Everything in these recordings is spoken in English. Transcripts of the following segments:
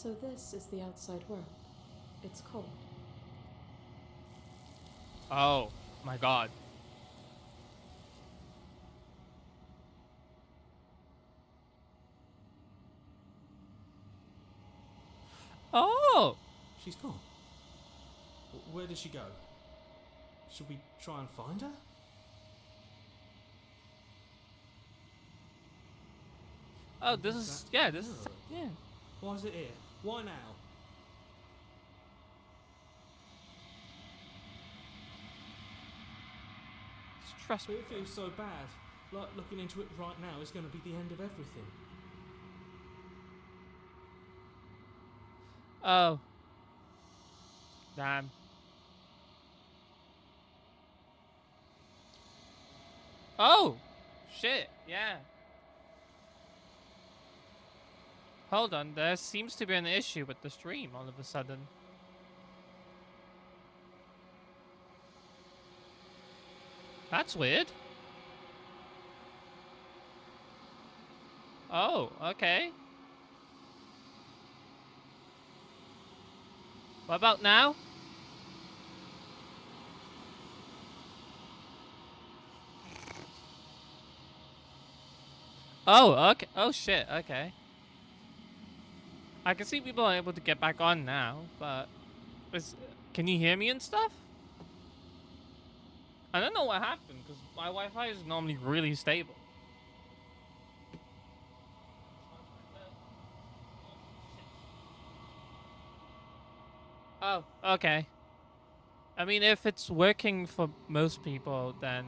So this is the outside world. It's cold. Oh my god. Oh! She's gone. Where did she go? Should we try and find her? Oh, this is... Yeah, this is... Yeah. Why is it here? Why now? Stressful. It feels so bad. Like looking into it right now is going to be the end of everything. Oh. Damn. Oh! Shit, yeah. Hold on, there seems to be an issue with the stream all of a sudden. That's weird. Oh, okay. What about now? Oh, okay. Oh, shit, okay. I can see people are able to get back on now, but... Can you hear me and stuff? I don't know what happened, because my Wi-Fi is normally really stable. Oh, okay. I mean, if it's working for most people, then...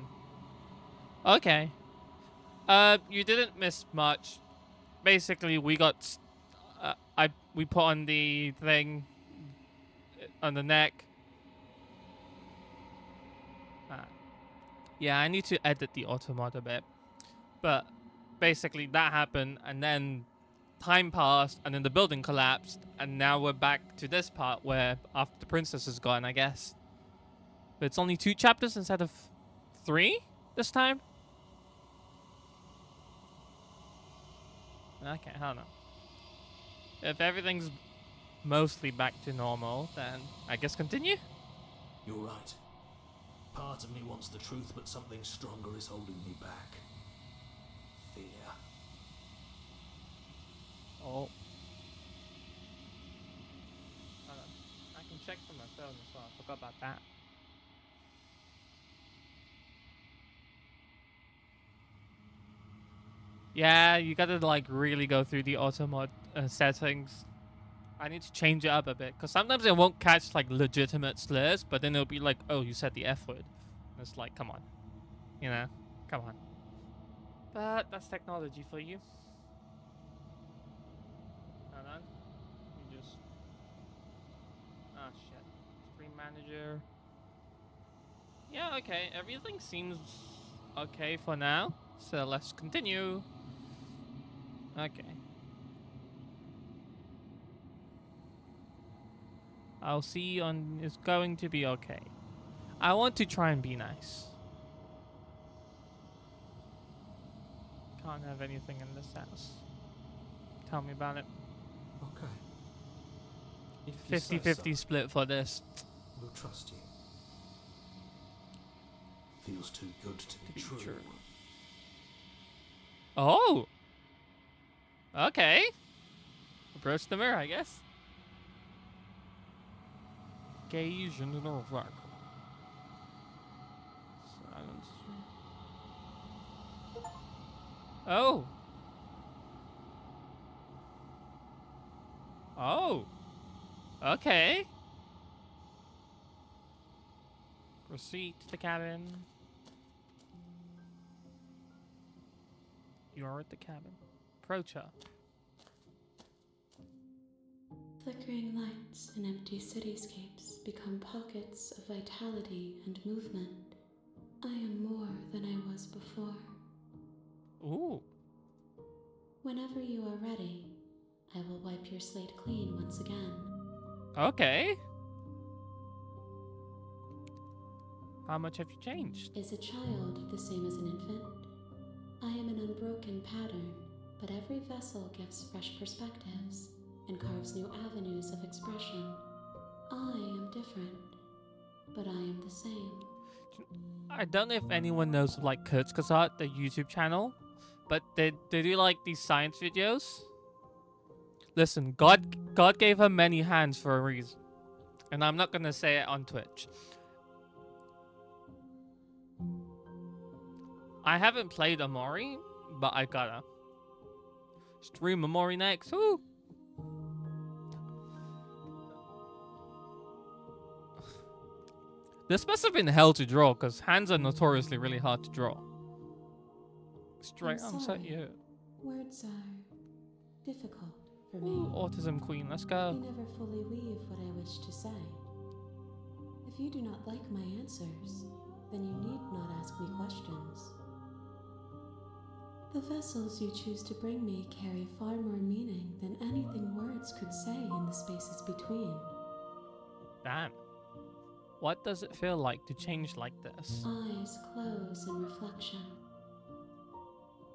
Okay. You didn't miss much. Basically, we got... we put on the thing on the neck. Yeah, I need to edit the auto mod a bit. But basically that happened, and then time passed, and then the building collapsed, and now we're back to this part where after the princess is gone, I guess. But it's only 2 chapters instead of 3 this time? Okay, I don't know. If everything's mostly back to normal, then I guess continue? You're right. Part of me wants the truth, but something stronger is holding me back. Fear. Oh. Hold on. I can check from my phone as well. I forgot about that. Yeah, you gotta like really go through the auto mod settings. I need to change it up a bit, because sometimes it won't catch like legitimate slurs, but then it'll be like, oh, you said the F word. And it's like, come on. You know? Come on. But that's technology for you. Hold on. You just... Ah, shit. Stream manager. Yeah, okay. Everything seems okay for now. So let's continue. Okay. I'll see on... It's going to be okay. I want to try and be nice. Can't have anything in this house. Tell me about it. Okay. If you say 50-50 so, split for this. we'll trust you. Feels too good to be true. Oh! Okay. Approach the mirror, I guess. Gaze into the rock. Silence. Oh! Oh! Okay. Proceed to the cabin. You are at the cabin. Approach her. Flickering lights in empty cityscapes become pockets of vitality and movement. I am more than I was before. Ooh. Whenever you are ready, I will wipe your slate clean once again. Okay. How much have you changed? Is a child the same as an infant? I am an unbroken pattern, but every vessel gives fresh perspectives. and carves new avenues of expression. I am different, but I am the same. I don't know if anyone knows of like Kathartickat, the YouTube channel, but they do like these science videos. Listen, God gave her many hands for a reason, and I'm not gonna say it on Twitch. I haven't played Amori, but I gotta stream Amori next. Woo! This must have been hell to draw, because hands are notoriously really hard to draw. Straight I'm on set, sorry. yeah. Words are difficult for me. Ooh, autism queen, let's go. They never fully weave what I wish to say. If you do not like my answers, then you need not ask me questions. The vessels you choose to bring me carry far more meaning than anything words could say in the spaces between. Damn. What does it feel like to change like this? Eyes close in reflection.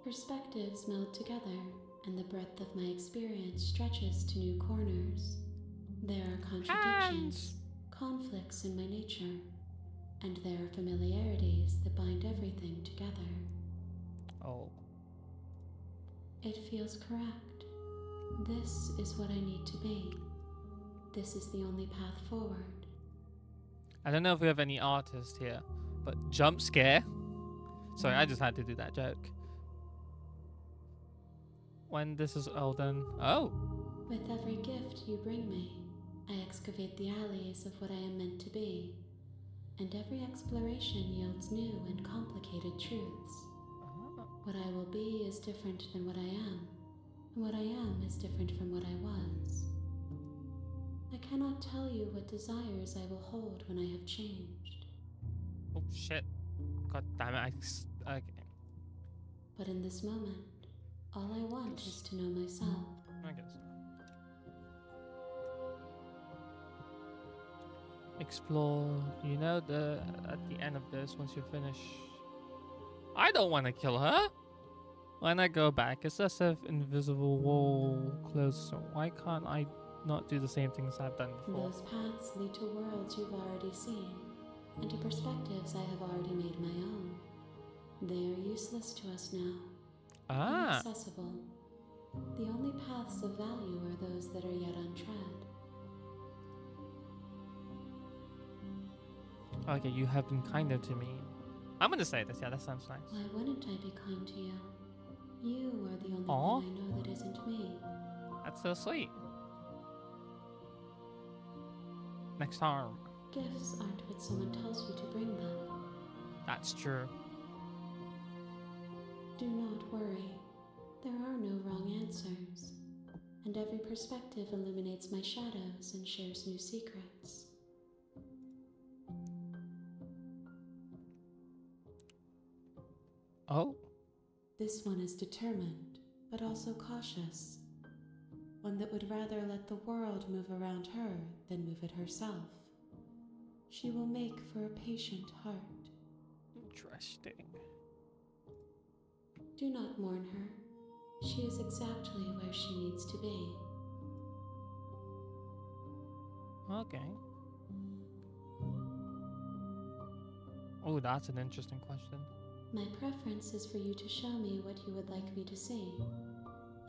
Perspectives meld together, and the breadth of my experience stretches to new corners. There are contradictions, conflicts in my nature, and there are familiarities that bind everything together. Oh. It feels correct. This is what I need to be. This is the only path forward. I don't know if we have any artists here, but jump scare. Sorry, I just had to do that joke. When this is all done. Oh. With every gift you bring me, I excavate the alleys of what I am meant to be, and every exploration yields new and complicated truths. What I will be is different than what I am, and what I am is different from what I was. I cannot tell you what desires I will hold when I have changed. Oh shit. God damn it. Okay. But in this moment, all I want is to know myself. I guess. Explore. You know, at the end of this, once you finish. I don't want to kill her. When I go back, it's as if invisible wall closes. So why can't I not do the same things I've done before? Those paths lead to worlds you've already seen, and to perspectives I have already made my own. They are useless to us now. Ah. Inaccessible. The only paths of value are those that are yet untread. Okay, you have been kinder to me. I'm gonna say this. Yeah, that sounds nice. Why wouldn't I be kind to you? You are the only Aw. thing I know that isn't me. That's so sweet. Next harm. Gifts aren't what someone tells you to bring them. That's true. Do not worry. There are no wrong answers. And every perspective illuminates my shadows and shares new secrets. Oh. This one is determined, but also cautious. One that would rather let the world move around her than move it herself. She will make for a patient heart. Interesting. Do not mourn her. She is exactly where she needs to be. Okay. Oh, that's an interesting question. My preference is for you to show me what you would like me to see.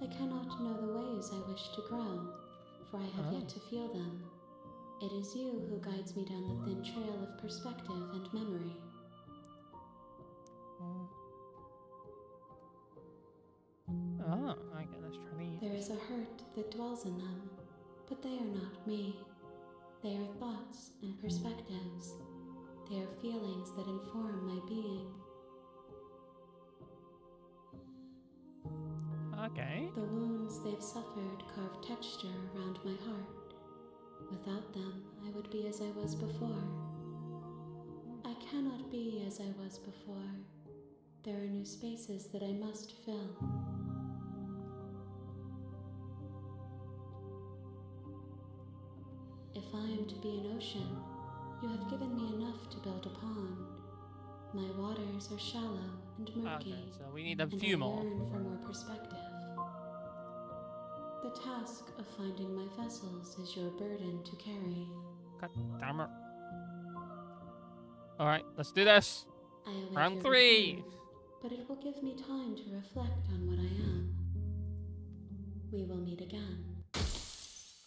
I cannot know the ways I wish to grow, for I have yet to feel them. It is you who guides me down the thin trail of perspective and memory. Oh, okay, let's try these. There is a hurt that dwells in them, but they are not me. They are thoughts and perspectives. They are feelings that inform my being. Okay. The wounds they've suffered carve texture around my heart. Without them, I would be as I was before. I cannot be as I was before. There are new spaces that I must fill. If I am to be an ocean, you have given me enough to build a pond. My waters are shallow and murky, Okay, so we need a and few I more. yearn for more perspective. The task of finding my vessels is your burden to carry. God damn it. Alright, let's do this. I await Round your 3. return, but it will give me time to reflect on what I am. We will meet again.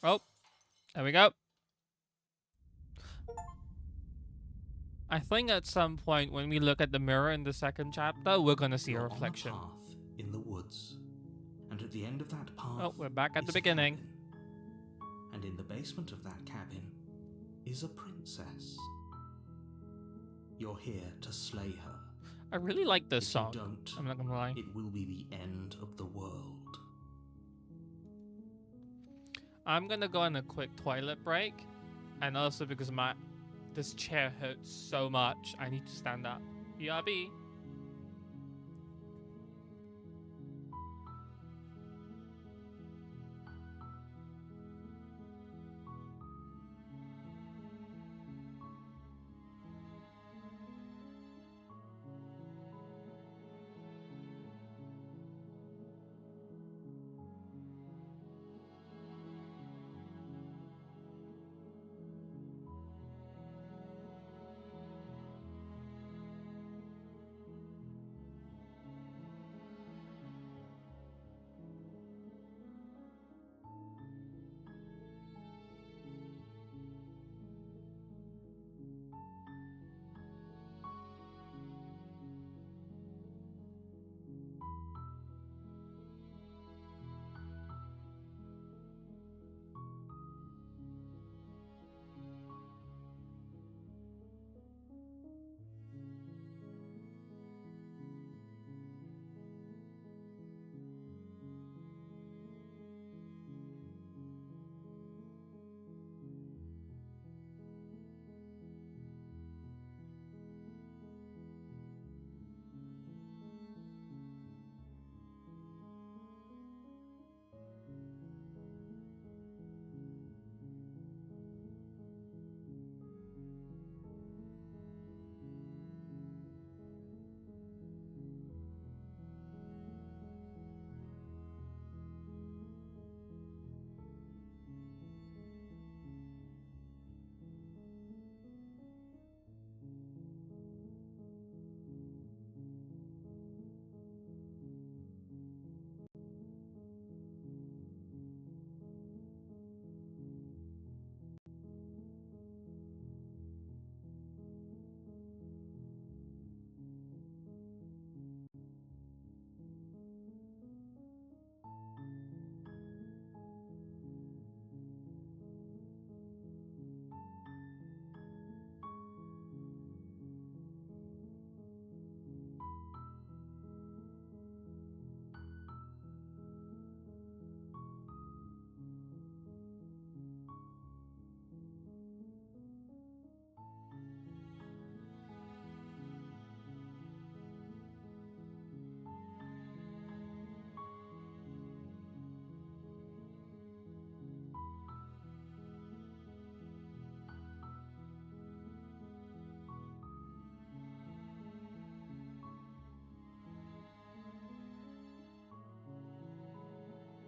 Oh, there we go. I think at some point when we look at the mirror in the second chapter, we're gonna see a You're reflection. on a path in the woods, and at the end of that path, Oh, we're back at the is a beginning. cabin. And in the basement of that cabin is a princess. You're here to slay her. I really like this If song. you don't, I'm not gonna lie. it will be the end of the world. I'm gonna go on a quick toilet break, and also because this chair hurts so much, I need to stand up. BRB.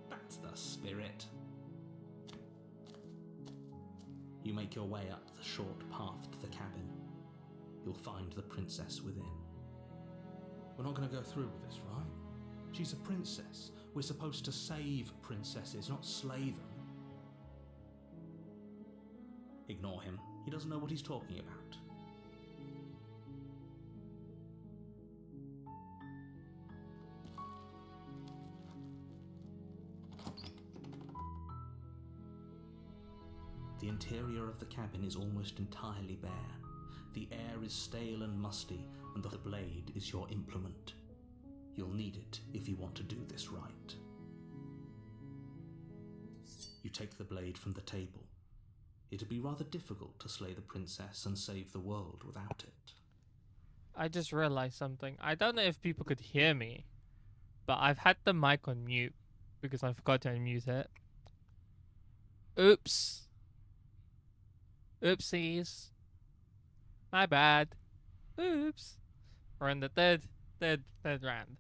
That's the spirit. You make your way up the short path to the cabin. You'll find the princess within. We're not going to go through with this, right? She's a princess. We're supposed to save princesses, not slay them. Ignore him. He doesn't know what he's talking about. The interior of the cabin is almost entirely bare. The air is stale and musty, and the blade is your implement. You'll need it if you want to do this right. You take the blade from the table. It'd be rather difficult to slay the princess and save the world without it. I just realized something. I don't know if people could hear me, but I've had the mic on mute because I forgot to unmute it. Oops. Oopsies. My bad. Oops. We're in the third round.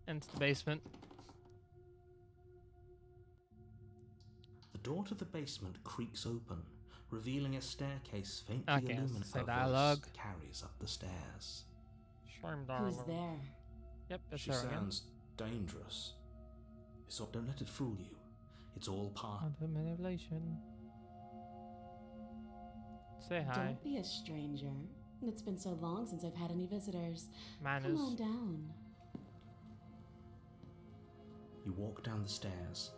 Into the basement. door to the basement creaks open, revealing a staircase faintly Okay, illuminated. say A dialogue. voice carries up the stairs. Who's there? Yep, that's She her again. sounds dangerous. So don't let it fool you. It's all part. Under manipulation. Say hi. Don't be a stranger. It's been so long since I've had any visitors. Manners. Come on down. You walk down the stairs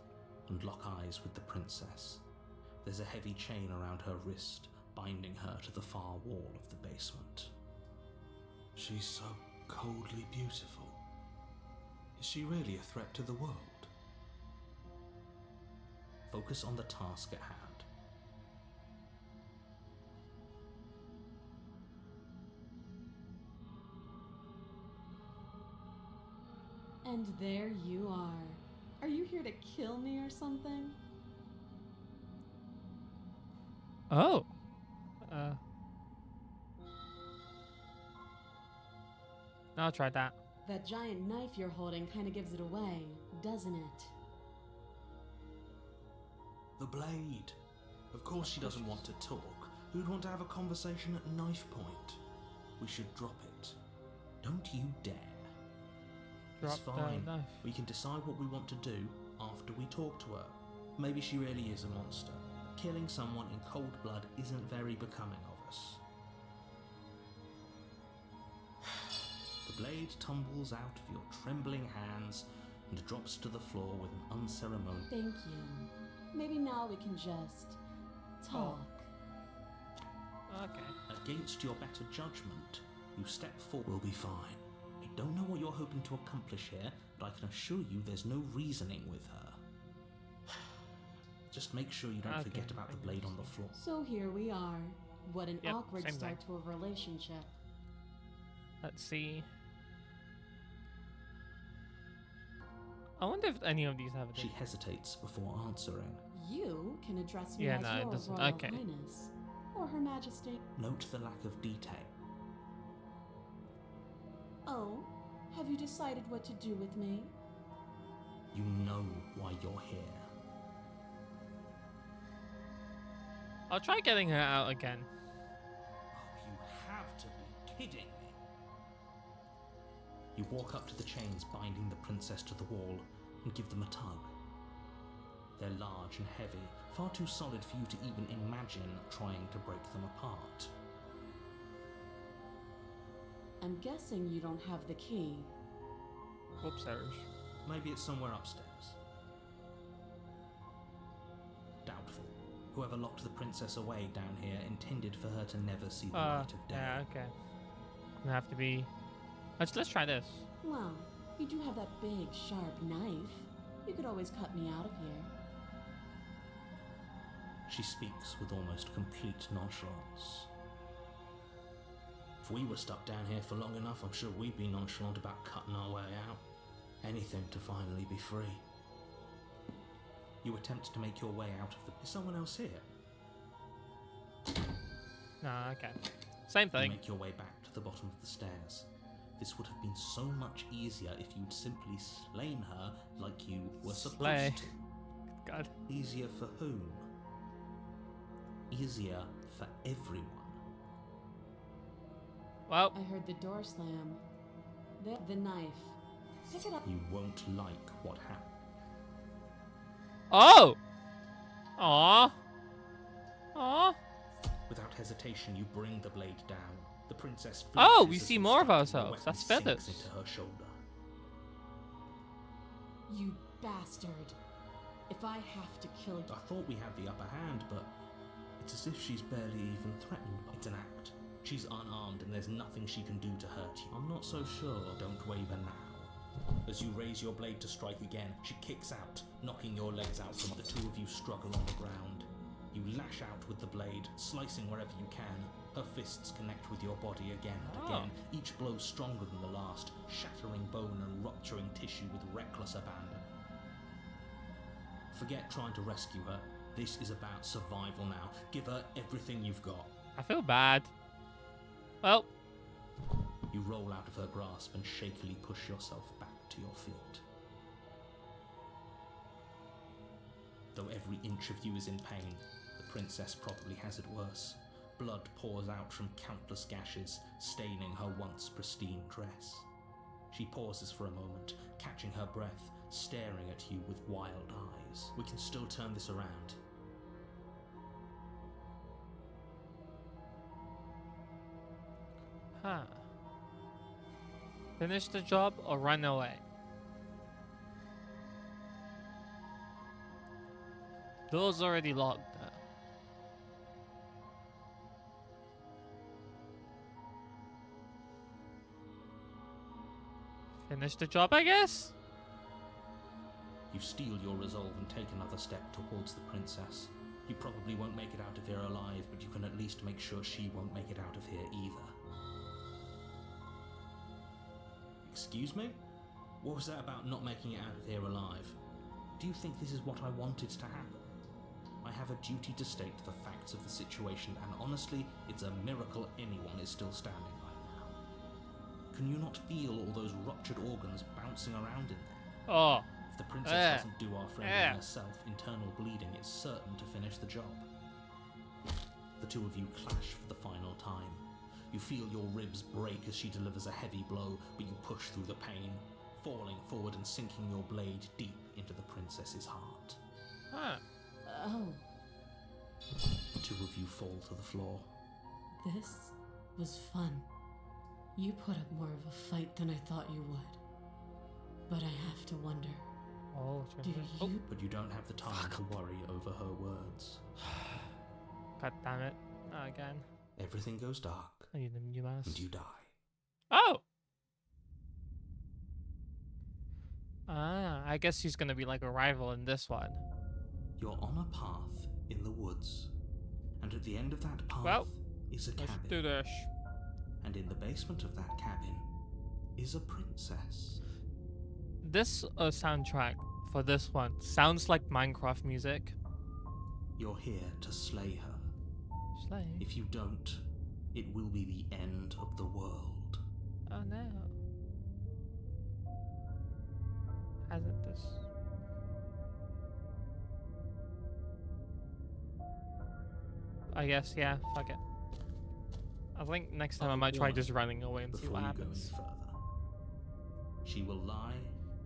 and lock eyes with the princess. There's a heavy chain around her wrist, binding her to the far wall of the basement. She's so coldly beautiful. Is she really a threat to the world? Focus on the task at hand. And there you are. Are you here to kill me or something? Oh. I'll try that. That giant knife you're holding kind of gives it away, doesn't it? The blade. Of course she doesn't want to talk. Who'd want to have a conversation at knife point? We should drop it. Don't you dare. It's Drop fine. the knife. We can decide what we want to do after we talk to her. Maybe she really is a monster. Killing someone in cold blood isn't very becoming of us. The blade tumbles out of your trembling hands and drops to the floor with an unceremonious. Thank you. Maybe now we can just talk. Okay. Against your better judgment, you step forward. We'll be fine. I don't know what you're hoping to accomplish here, but I can assure you there's no reasoning with her. Just make sure you don't Okay, forget about the blade on the floor. So here we are. What an Yep, awkward same start to a relationship. Let's see. I wonder if any of these have a She hesitates before answering. You can address me Yeah, as no, it your doesn't- Royal okay. Highness or Her Majesty. Note the lack of detail. Oh, have you decided what to do with me? You know why you're here. I'll try getting her out again. Oh, you have to be kidding me. You walk up to the chains binding the princess to the wall and give them a tug. They're large and heavy, far too solid for you to even imagine trying to break them apart. I'm guessing you don't have the key. Oops, Serge. Maybe it's somewhere upstairs. Doubtful. Whoever locked the princess away down here intended for her to never see the light of day. Yeah, okay. Gonna have to be. Let's try this. Well, you do have that big, sharp knife. You could always cut me out of here. She speaks with almost complete nonchalance. If we were stuck down here for long enough, I'm sure we'd be nonchalant about cutting our way out. Anything to finally be free. You attempt to make your way out of the... Is someone else here? No, okay. Same You thing. make your way back to the bottom of the stairs. This would have been so much easier if you'd simply slain her like you were supposed Slay. to. God. Easier for whom? Easier for everyone. Well, I heard the door slam. The knife. Pick it up. You won't like what happened. oh! Aw. Aw. Without hesitation, you bring the blade down. The princess Oh, flinches we as see you more of strike, and the ourselves. weapon That's sinks feathers. into her shoulder. You bastard. If I have to kill you. I thought we had the upper hand, but it's as if she's barely even threatened. It's an act. She's unarmed and there's nothing she can do to hurt you. I'm not so sure. Don't waver now. As you raise your blade to strike again, she kicks out, knocking your legs out from the two of you struggle on the ground. You lash out with the blade, slicing wherever you can. Her fists connect with your body again and again, each blow stronger than the last, shattering bone and rupturing tissue with reckless abandon. Forget trying to rescue her. This is about survival now. Give her everything you've got. I feel bad. Well, You roll out of her grasp and shakily push yourself back to your feet. Though every inch of you is in pain, the princess probably has it worse. Blood pours out from countless gashes, staining her once pristine dress. She pauses for a moment, catching her breath, staring at you with wild eyes. We can still turn this around. Huh. Finish the job or run away? Door's already locked though. Finish the job, I guess? You steel your resolve and take another step towards the princess. You probably won't make it out of here alive, but you can at least make sure she won't make it out of here either. Excuse me? What was that about not making it out of here alive? Do you think this is what I wanted to happen? I have a duty to state the facts of the situation, and honestly, it's a miracle anyone is still standing right now. Can you not feel all those ruptured organs bouncing around in there? Oh. If the princess doesn't do our friend and herself internal bleeding, it's certain to finish the job. The two of you clash for the final time. You feel your ribs break as she delivers a heavy blow, but you push through the pain, falling forward and sinking your blade deep into the princess's heart. Huh. Oh, The two of you fall to the floor. this was fun. You put up more of a fight than I thought you would. But I have to wonder, Oh, do you... But you don't have the time to worry over her words. God damn it. Not again. Everything goes dark, You must. and you die. Oh! Ah, I guess he's gonna be like a rival in this one. You're on a path in the woods, and at the end of that path Well, is a Let's cabin. do this. And in the basement of that cabin is a princess. This soundtrack for this one sounds like Minecraft music. You're here to slay her. Slay. If you don't, it will be the end of the world. Oh no. Hasn't this? I guess, yeah, fuck it. I think next time I might try just running away and see Before what you go any happens. further, she will lie.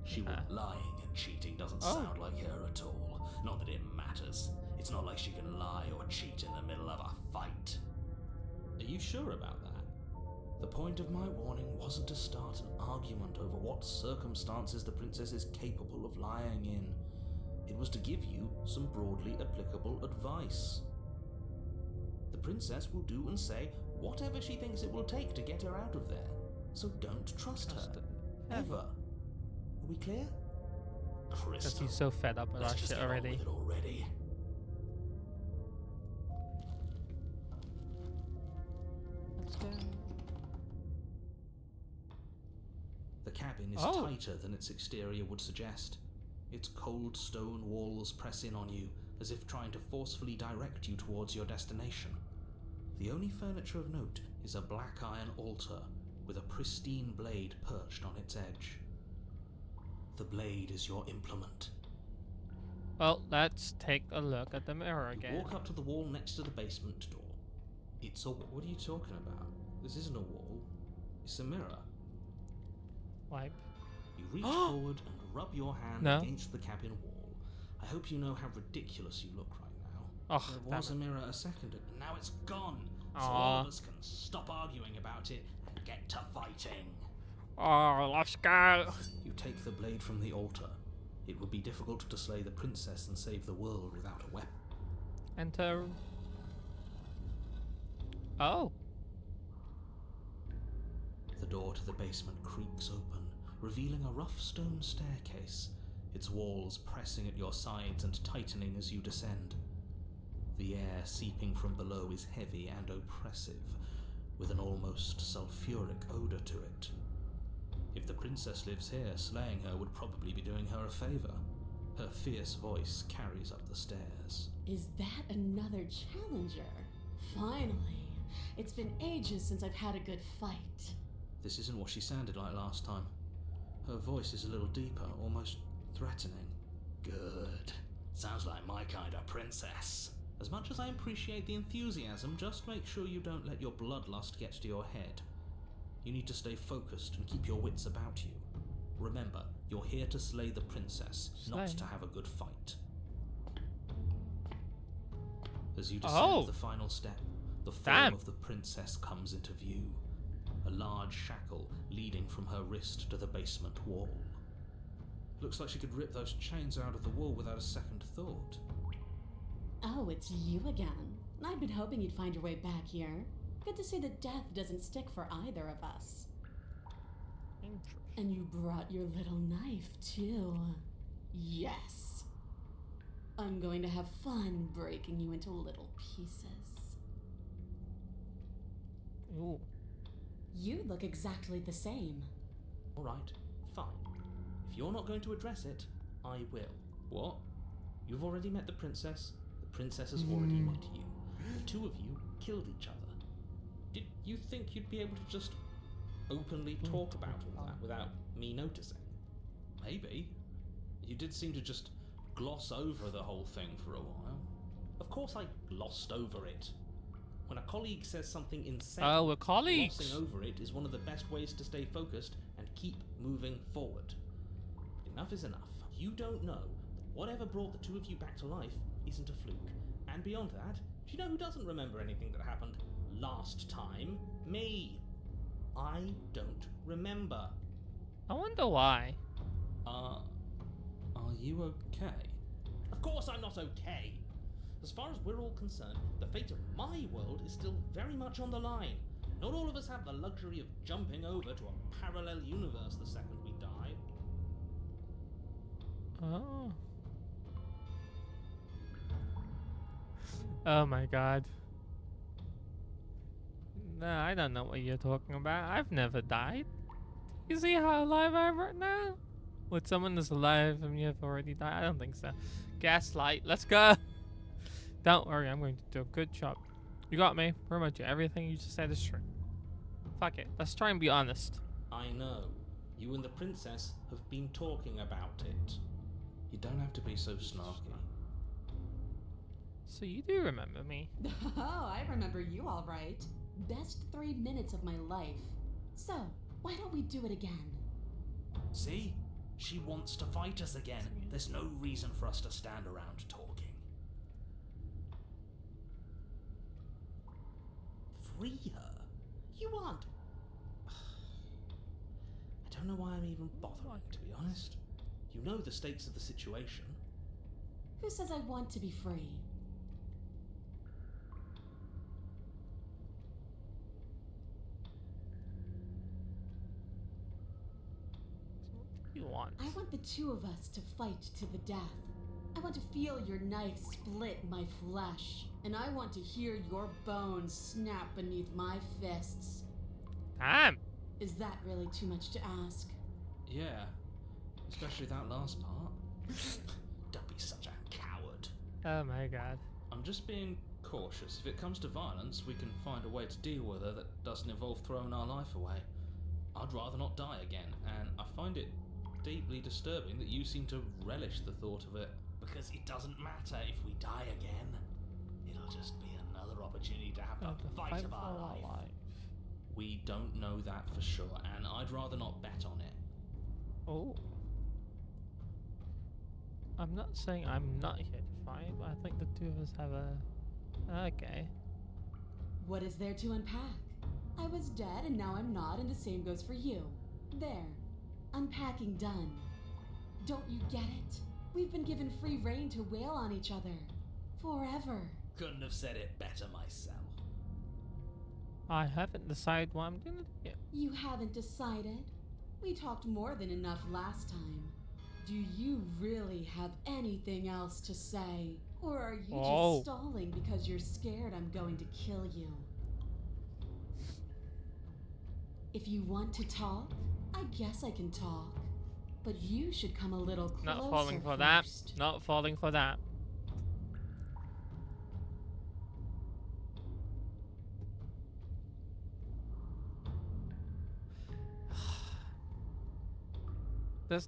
She will. Lying and cheating doesn't sound like her at all. Not that it matters. It's not like she can lie or cheat in the middle of a fight. Are you sure about that? The point of my warning wasn't to start an argument over what circumstances the princess is capable of lying in. It was to give you some broadly applicable advice. The princess will do and say whatever she thinks it will take to get her out of there. So don't trust her. Ever. Are we clear? Because Crystal. he's so fed up with Let's our just shit get on already. with it already. Let's go. The cabin is Oh. tighter than its exterior would suggest. Its cold stone walls press in on you, as if trying to forcefully direct you towards your destination. The only furniture of note is a black iron altar with a pristine blade perched on its edge. The blade is your implement. Well, let's take a look at the mirror You again. walk up to the wall next to the basement door. It's a... What are you talking about? This isn't a wall. It's a mirror. Wipe. You reach forward and rub your hand No. against the cabin wall. I hope you know how ridiculous you look right now. Oh, There was a mirror a second ago, and now it's gone. So Aw. all of us can stop arguing about it and get to fighting. Oh, let's go. You take the blade from the altar. It would be difficult to slay the princess and save the world without a weapon. Enter. Oh. The door to the basement creaks open, revealing a rough stone staircase, its walls pressing at your sides and tightening as you descend. The air seeping from below is heavy and oppressive, with an almost sulfuric odor to it. If the princess lives here, slaying her would probably be doing her a favor. Her fierce voice carries up the stairs. Is that another challenger? Finally. It's been ages since I've had a good fight. This isn't what she sounded like last time. Her voice is a little deeper, almost threatening. Good. Sounds like my kind of princess. As much as I appreciate the enthusiasm, just make sure you don't let your bloodlust get to your head. You need to stay focused and keep your wits about you. Remember, you're here to slay the princess, not to have a good fight. As you descend the final step, the form of the princess comes into view. A large shackle leading from her wrist to the basement wall. Looks like she could rip those chains out of the wall without a second thought. Oh, it's you again. I've been hoping you'd find your way back here. Good to see that death doesn't stick for either of us. And you brought your little knife, too. Yes. I'm going to have fun breaking you into little pieces. Ooh. You look exactly the same. All right, fine. If you're not going to address it, I will. What? You've already met the princess. The princess has already met you. The two of you killed each other. Did you think you'd be able to just openly talk about all that without me noticing? Maybe. You did seem to just gloss over the whole thing for a while. Of course I glossed over it. When a colleague says something insane, we're colleagues. glossing over it is one of the best ways to stay focused and keep moving forward. But enough is enough. You don't know that whatever brought the two of you back to life isn't a fluke. And beyond that, do you know who doesn't remember anything that happened last time? Me. I don't remember. I wonder why. Are you okay? Of course I'm not okay. As far as we're all concerned, the fate of my world is still very much on the line. Not all of us have the luxury of jumping over to a parallel universe the second we die. Oh. Oh my god. No, I don't know what you're talking about. I've never died. You see how alive I am right now? Would someone that's alive and you have already died? I don't think so. Gaslight, let's go. Don't worry, I'm going to do a good job. You got me. Pretty much everything you just said is true. Fuck it. Let's try and be honest. I know. You and the princess have been talking about it. You don't have to be so snarky. So you do remember me? Oh, I remember you all right. Best 3 minutes of my life. So, why don't we do it again? See? She wants to fight us again. There's no reason for us to stand around talking. Free her? You aren't. I don't know why I'm even bothering, to be honest. You know the stakes of the situation. Who says I want to be free? You want? I want the two of us to fight to the death. I want to feel your knife split my flesh. And I want to hear your bones snap beneath my fists. Damn. Is that really too much to ask? Yeah. Especially that last part. Don't be such a coward. Oh my god. I'm just being cautious. If it comes to violence, we can find a way to deal with her that doesn't involve throwing our life away. I'd rather not die again, and I find it deeply disturbing that you seem to relish the thought of it. Because it doesn't matter if we die again. It'll just be another opportunity to have the fight of our life. We don't know that for sure, and I'd rather not bet on it. Oh. I'm not saying I'm not here to fight, but I think the two of us have a... Okay. What is there to unpack? I was dead and now I'm not, and the same goes for you. There. Unpacking done. Don't you get it? We've been given free rein to wail on each other. Forever. Couldn't have said it better myself. I haven't decided what I'm gonna do yet. You haven't decided? We talked more than enough last time. Do you really have anything else to say? Or are you just stalling because you're scared I'm going to kill you? If you want to talk, I guess I can talk. But you should come a little closer. Not falling for first. that. Not falling for that.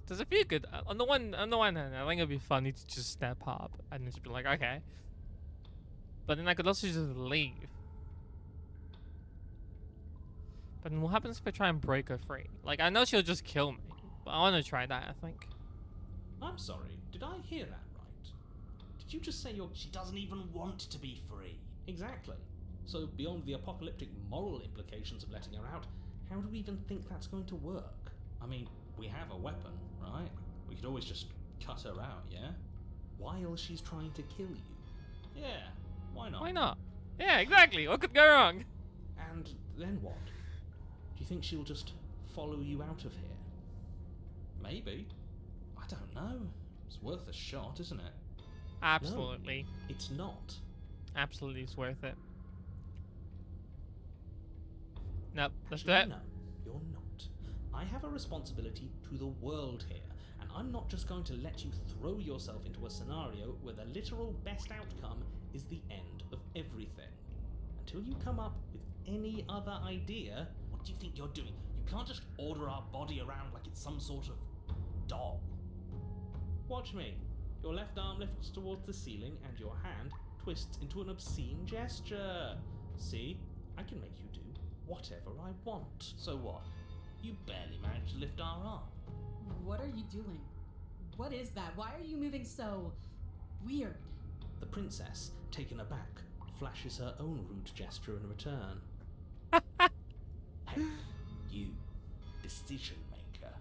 there's a few good. On the one hand, I think it'd be funny to just step up and just be like, okay. But then I could also just leave. But then what happens if I try and break her free? Like, I know she'll just kill me, but I want to try that, I think. I'm sorry, did I hear that right? Did you just say she doesn't even want to be free? Exactly. So beyond the apocalyptic moral implications of letting her out, how do we even think that's going to work? I mean, we have a weapon, right? We could always just cut her out, yeah? While she's trying to kill you. Yeah, why not? Why not? Yeah, exactly. What could go wrong? And then what? Do you think she'll just follow you out of here? Maybe. I don't know. It's worth a shot, isn't it? Absolutely. No, it's not. Absolutely, it's worth it. Nope, let's do it. No, you're not. I have a responsibility to the world here, and I'm not just going to let you throw yourself into a scenario where the literal best outcome is the end of everything. Until you come up with any other idea, what do you think you're doing? You can't just order our body around like it's some sort of doll. Watch me. Your left arm lifts towards the ceiling and your hand twists into an obscene gesture. See? I can make you do whatever I want. So what? You barely managed to lift our arm. What are you doing? What is that? Why are you moving so weird? The princess, taken aback, flashes her own rude gesture in return. Hey, you, decision maker.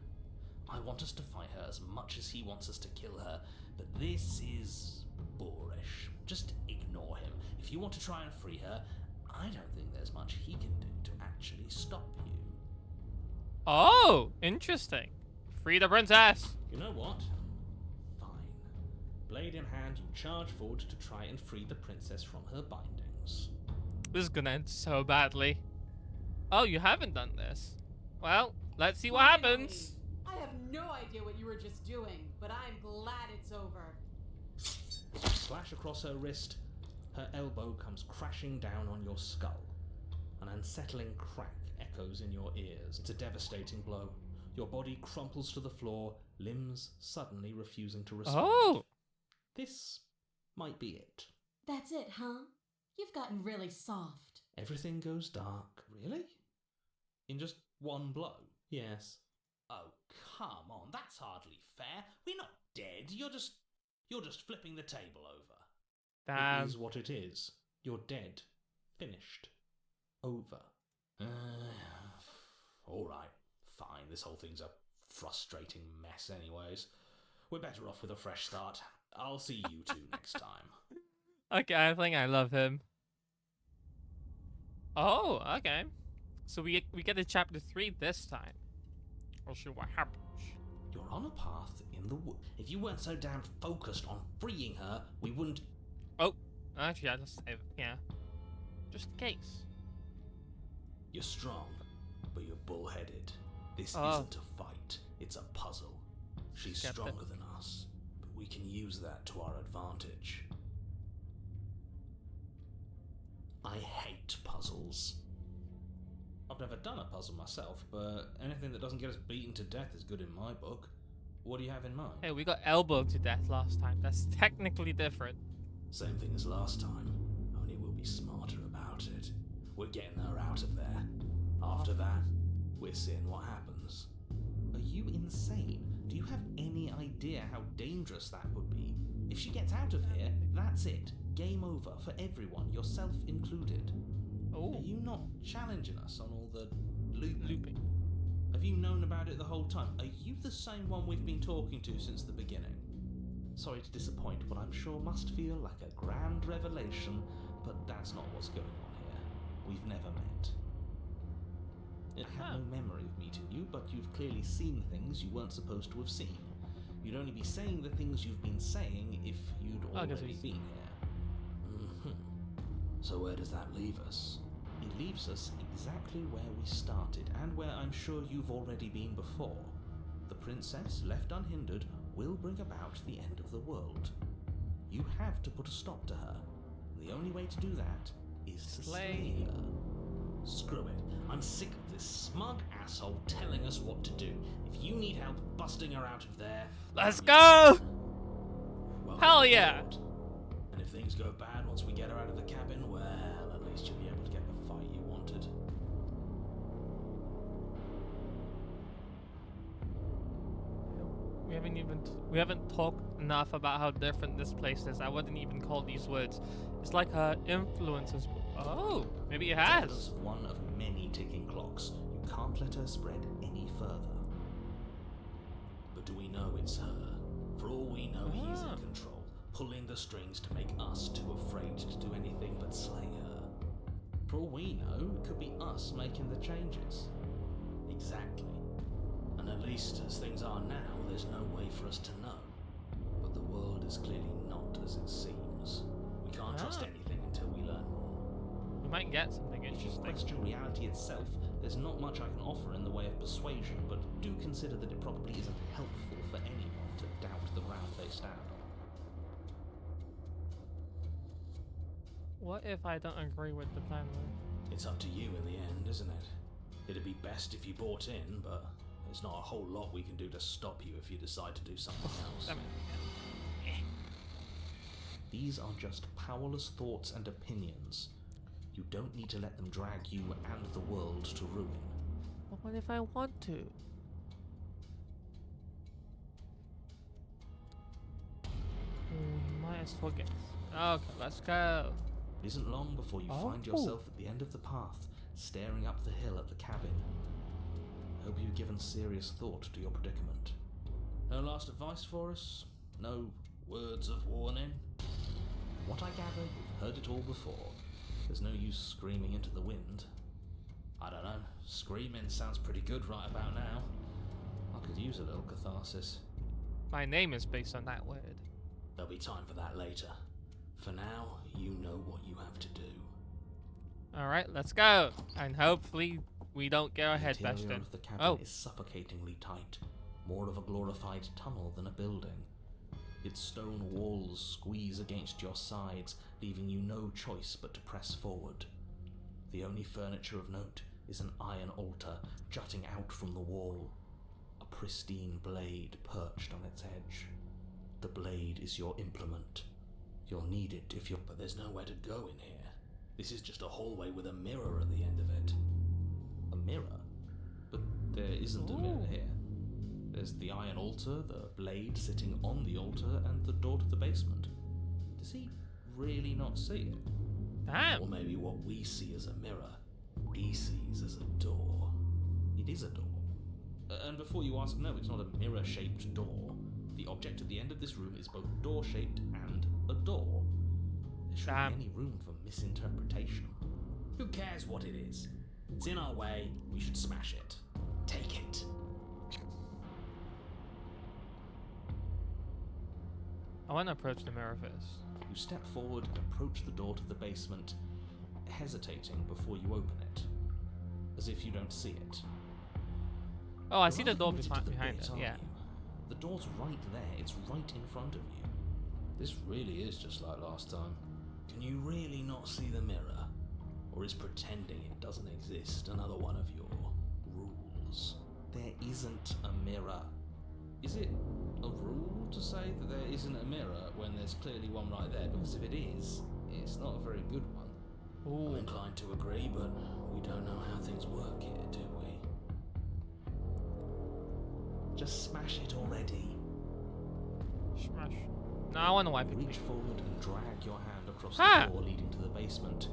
I want us to fight her as much as he wants us to kill her, but this is boorish. Just ignore him. If you want to try and free her, I don't think there's much he can do to actually stop you. Oh, interesting. Free the princess. You know what? Fine. Blade in hand, you charge forward to try and free the princess from her bindings. This is gonna end so badly. Oh, you haven't done this. Well, let's see what Finally. happens. I have no idea what you were just doing, but I'm glad it's over. Slash across her wrist, her elbow comes crashing down on your skull. An unsettling crack echoes in your ears. It's a devastating blow. Your body crumples to the floor, limbs suddenly refusing to respond. Oh, This might be it. That's it, huh? You've gotten really soft. Everything goes dark. Really? In just one blow? Yes. Oh, come on, that's hardly fair. We're not dead. You're just flipping the table over. damn. It is what it is. You're dead. Finished. Over. Alright, fine. This whole thing's a frustrating mess anyways. We're better off with a fresh start. I'll see you two next time. Okay, I think I love him. Oh, okay. So we get to chapter 3 this time. We'll see what happens. You're on a path in the wood. If you weren't so damn focused on freeing her, we wouldn't... Oh, actually, I just yeah, just in case. You're strong, but you're bullheaded. This Oh. isn't a fight, it's a puzzle. She's Get stronger it. than us, but we can use that to our advantage. I hate puzzles. I've never done a puzzle myself, but anything that doesn't get us beaten to death is good in my book. What do you have in mind? Hey, we got elbowed to death last time. That's technically different. Same thing as last time, only we'll be smarter about it. We're getting her out of there. After that, we're seeing what happens. Are you insane? Do you have any idea how dangerous that would be? If she gets out of here, that's it. Game over for everyone, yourself included. Oh, Are you not challenging us on all the looping? looping. Have you known about it the whole time? Are you the same one we've been talking to since the beginning? Sorry to disappoint, what I'm sure must feel like a grand revelation, but that's not what's going on here. We've never met. I have no memory of meeting you, but you've clearly seen things you weren't supposed to have seen. You'd only be saying the things you've been saying if you'd already been here. So where does that leave us? It leaves us exactly where we started, and where I'm sure you've already been before. The princess, left unhindered, will bring about the end of the world. You have to put a stop to her. The only way to do that is to slay her. Screw it. I'm sick of this smug asshole telling us what to do. If you need help busting her out of there, Let's you go! can. Well, Hell yeah! forward. And if things go bad once we get her out of the cabin, well, at least you'll be able to get the fight you wanted. We haven't talked enough about how different this place is. I wouldn't even call these words. It's like her influences. Oh, maybe it It's has. evidence of one of many ticking clocks. You can't let her spread any further. But do we know it's her? For all we know, he's in control, pulling the strings to make us too afraid to do anything but slay her. For all we know, it could be us making the changes. Exactly. And at least as things are now, there's no way for us to know. But the world is clearly not as it seems. We can't trust anything until we learn more. We might get something If you interesting. question reality itself, there's not much I can offer in the way of persuasion, but do consider that it probably isn't helpful for anyone to doubt the ground they stand on. What if I don't agree with the plan though? It's up to you in the end, isn't it? It'd be best if you bought in, but there's not a whole lot we can do to stop you if you decide to do something else. Damn it. These are just powerless thoughts and opinions. You don't need to let them drag you and the world to ruin. But what if I want to? We might as well get. Okay, let's go. It isn't long before you find yourself at the end of the path, staring up the hill at the cabin. I hope you've given serious thought to your predicament. No last advice for us? No words of warning? From what I gather, you've heard it all before. There's no use screaming into the wind. I don't know, screaming sounds pretty good right about now. I could use a little catharsis. My name is based on that word. There'll be time for that later. For now, you know what you have to do. Alright, let's go. And hopefully we don't get our head The bashed interior in. of the cabin is suffocatingly tight, more of a glorified tunnel than a building. Its stone walls squeeze against your sides, leaving you no choice but to press forward. The only furniture of note is an iron altar jutting out from the wall, a pristine blade perched on its edge. The blade is your implement. You'll need it if you're... But there's nowhere to go in here. This is just a hallway with a mirror at the end of it. A mirror? But there isn't a mirror here. There's the iron altar, the blade sitting on the altar, and the door to the basement. Does he really not see it? Damn. Or maybe what we see as a mirror, he sees as a door. It is a door. And before you ask, no, it's not a mirror-shaped door. The object at the end of this room is both door-shaped and a door. There shouldn't be any room for misinterpretation. Who cares what it is? It's in our way, we should smash it. Take it. I want to approach the mirror first. You step forward and approach the door to the basement, hesitating before you open it, as if you don't see it. Oh, I You're see the rather door committed to the behind bit, it, aren't yeah. you? The door's right there, it's right in front of you. This really is just like last time. Can you really not see the mirror? Or is pretending it doesn't exist another one of your rules? There isn't a mirror. Is it a rule to say that there isn't a mirror when there's clearly one right there? Because if it is, it's not a very good one. Ooh. I'm inclined to agree, but we don't know how things work here, do we? Just smash it already. Smash. No, I want to wipe You it. reach forward and drag your hand across Ha! the door leading to the basement.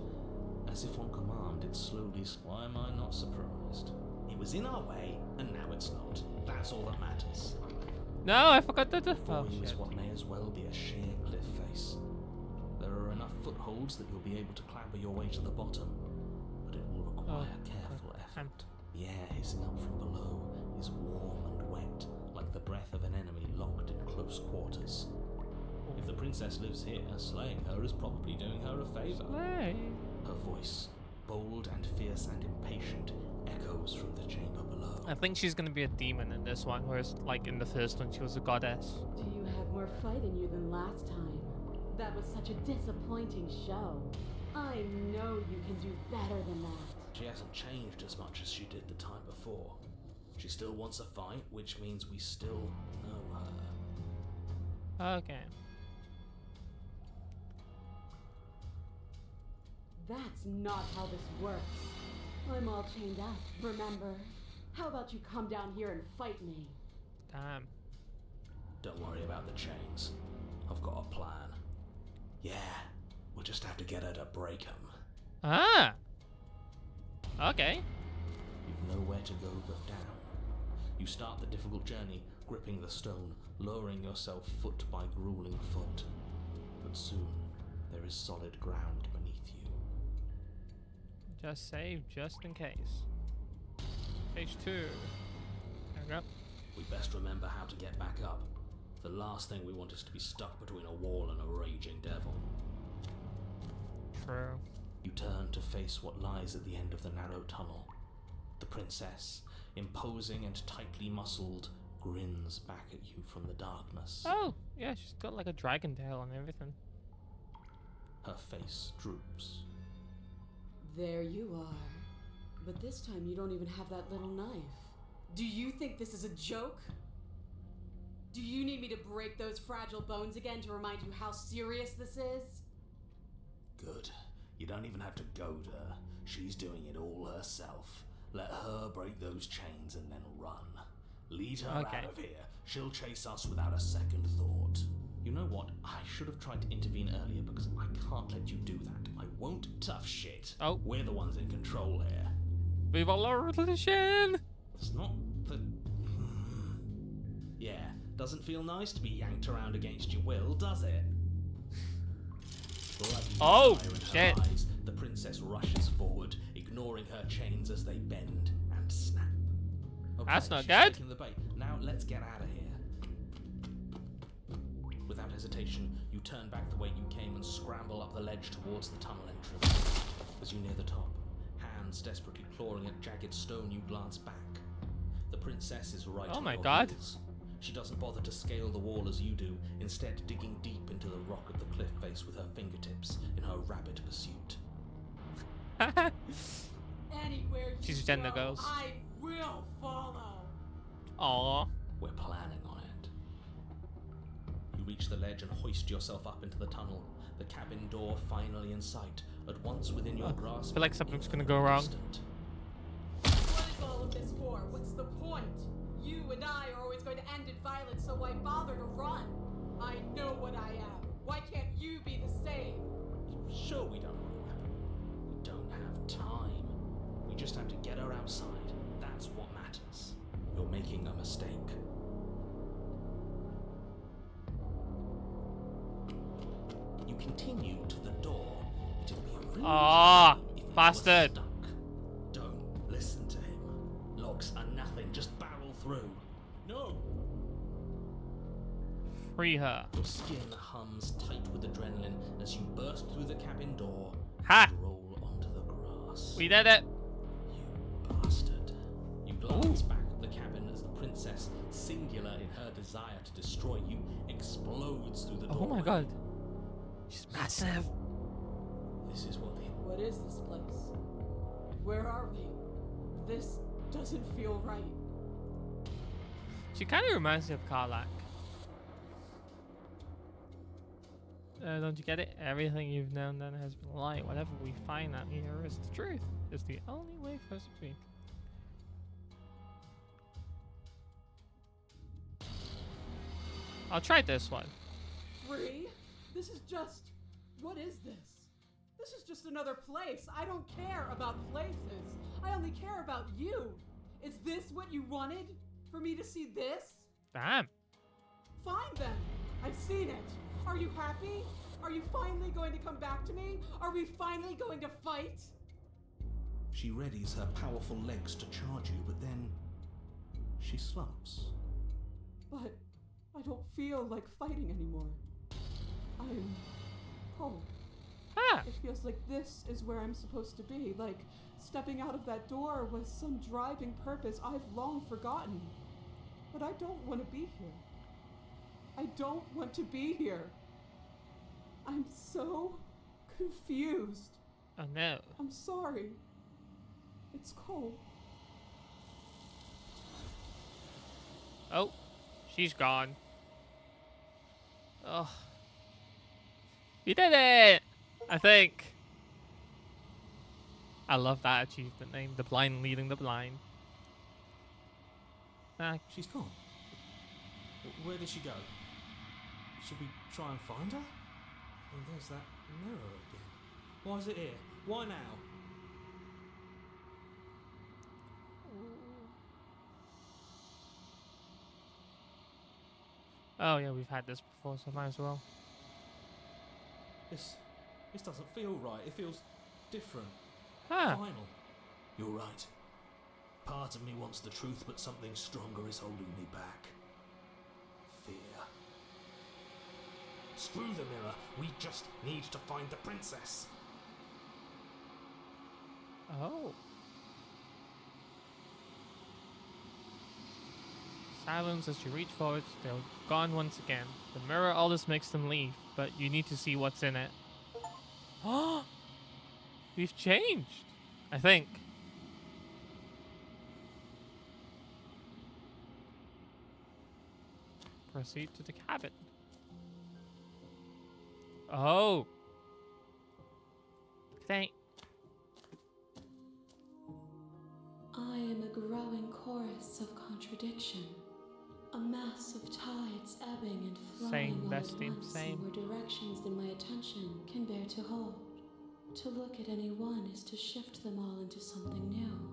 As if on command, it slowly... Why am I not surprised? It was in our way, and now it's not. That's all that matters. No, I forgot that. Before Oh, you is shit. what may as well be a sheer cliff face. There are enough footholds that you'll be able to clamber your way to the bottom, but it will require careful effort. The air hissing up from below is warm and wet, like the breath of an enemy locked in close quarters. If the princess lives here, slaying her is probably doing her a favour. Slay. Her voice, bold and fierce and impatient, echoes from the chamber below. I think she's gonna be a demon in this one, whereas like in the first one she was a goddess. Do you have more fight in you than last time? That was such a disappointing show. I know you can do better than that. She hasn't changed as much as she did the time before. She still wants a fight, which means we still know her. Okay. That's not how this works. I'm all chained up, remember? How about you come down here and fight me? Damn. Don't worry about the chains. I've got a plan. Yeah, we'll just have to get her to break them. Ah. Okay. You've nowhere to go but down. You start the difficult journey, gripping the stone, lowering yourself foot by grueling foot. But soon, there is solid ground beneath you. Just save, just in case. Page 2. There we go. We best remember how to get back up. The last thing we want is to be stuck between a wall and a raging devil. True. You turn to face what lies at the end of the narrow tunnel. The princess, imposing and tightly muscled, grins back at you from the darkness. Oh, yeah, she's got like a dragon tail and everything. Her face droops. There you are. But this time you don't even have that little knife. Do you think this is a joke? Do you need me to break those fragile bones again to remind you how serious this is? Good. You don't even have to goad her. She's doing it all herself. Let her break those chains and then run. Lead her Okay. out of here. She'll chase us without a second thought. You know what? I should have tried to intervene earlier because I can't let you do that. I won't. Tough shit. Oh. We're the ones in control here. Viva la revolution! It's not the... Yeah, doesn't feel nice to be yanked around against your will, does it? Bloody Oh, fire in her shit. eyes, the princess rushes forward, ignoring her chains as they bend and snap. Okay, That's not she's good. taking the bait. Now let's get out of here. Without hesitation, you turn back the way you came and scramble up the ledge towards the tunnel entrance. As you near the top, hands desperately clawing at jagged stone, you glance back. The princess is right Oh on my your God. heels. She doesn't bother to scale the wall as you do, instead digging deep into the rock of the cliff face with her fingertips in her rapid pursuit. Anywhere you She's gender go, girls. I will follow. Aww. We're planning on it. You reach the ledge and hoist yourself up into the tunnel, the cabin door finally in sight, at once within your grasp. I feel like something's gonna infinitely go wrong. distant. What is all of this for? What's the point? You and I are always going to end in violence, so why bother to run? I know what I am. Why can't you be the same? Sure, we don't want to happen. We don't have time. We just have to get her outside. That's what matters. You're making a mistake. You continue to the door. It'll be a real Ah, shame if you were bastard. stuck. Don't listen to him. Locks are nothing. Just barrel through. No. Free her. Your skin hums tight with adrenaline as you burst through the cabin door Ha! and roll onto the grass. We did it. You bastard. You glance back at the cabin as the princess, singular in her desire to destroy you, explodes through the Oh doorway. my god. She's massive. This is what the... What is this place? Where are we? This doesn't feel right. She kind of reminds me of Karlak. Don't you get it? Everything you've known then has been a lie. Whatever we find out here is the truth. It's the only way for us to be. I'll try this one. Free? This is just... What is this? This is just another place. I don't care about places. I only care about you. Is this what you wanted? For me to see this? Damn. Fine then. I've seen it. Are you happy? Are you finally going to come back to me? Are we finally going to fight? She readies her powerful legs to charge you, but then... she slumps. But I don't feel like fighting anymore. I'm cold. Ah. It feels like this is where I'm supposed to be, like stepping out of that door with some driving purpose I've long forgotten. But I don't want to be here. I don't want to be here. I'm so confused. Oh no. I'm sorry. It's cold. Oh, she's gone. Oh. You did it! I think. I love that achievement name. The blind leading the blind. Nah, She's gone. Where did she go? Should we try and find her? And there's that mirror again. Why is it here? Why now? oh yeah, we've had this before, so might as well. This doesn't feel right. It feels different. Huh. Final. You're right. Part of me wants the truth, but something stronger is holding me back. Fear. Screw the mirror. We just need to find the princess. Oh. Silence as you reach forward, they're gone once again. The mirror always makes them leave, but you need to see what's in it. Oh! We've changed, I think. Proceed to the cabin. Oh! Thank. I am a growing chorus of contradiction, a mass of tides ebbing and flowing Same, all at bestie, once same. in more directions than my attention can bear to hold. To look at any one is to shift them all into something new,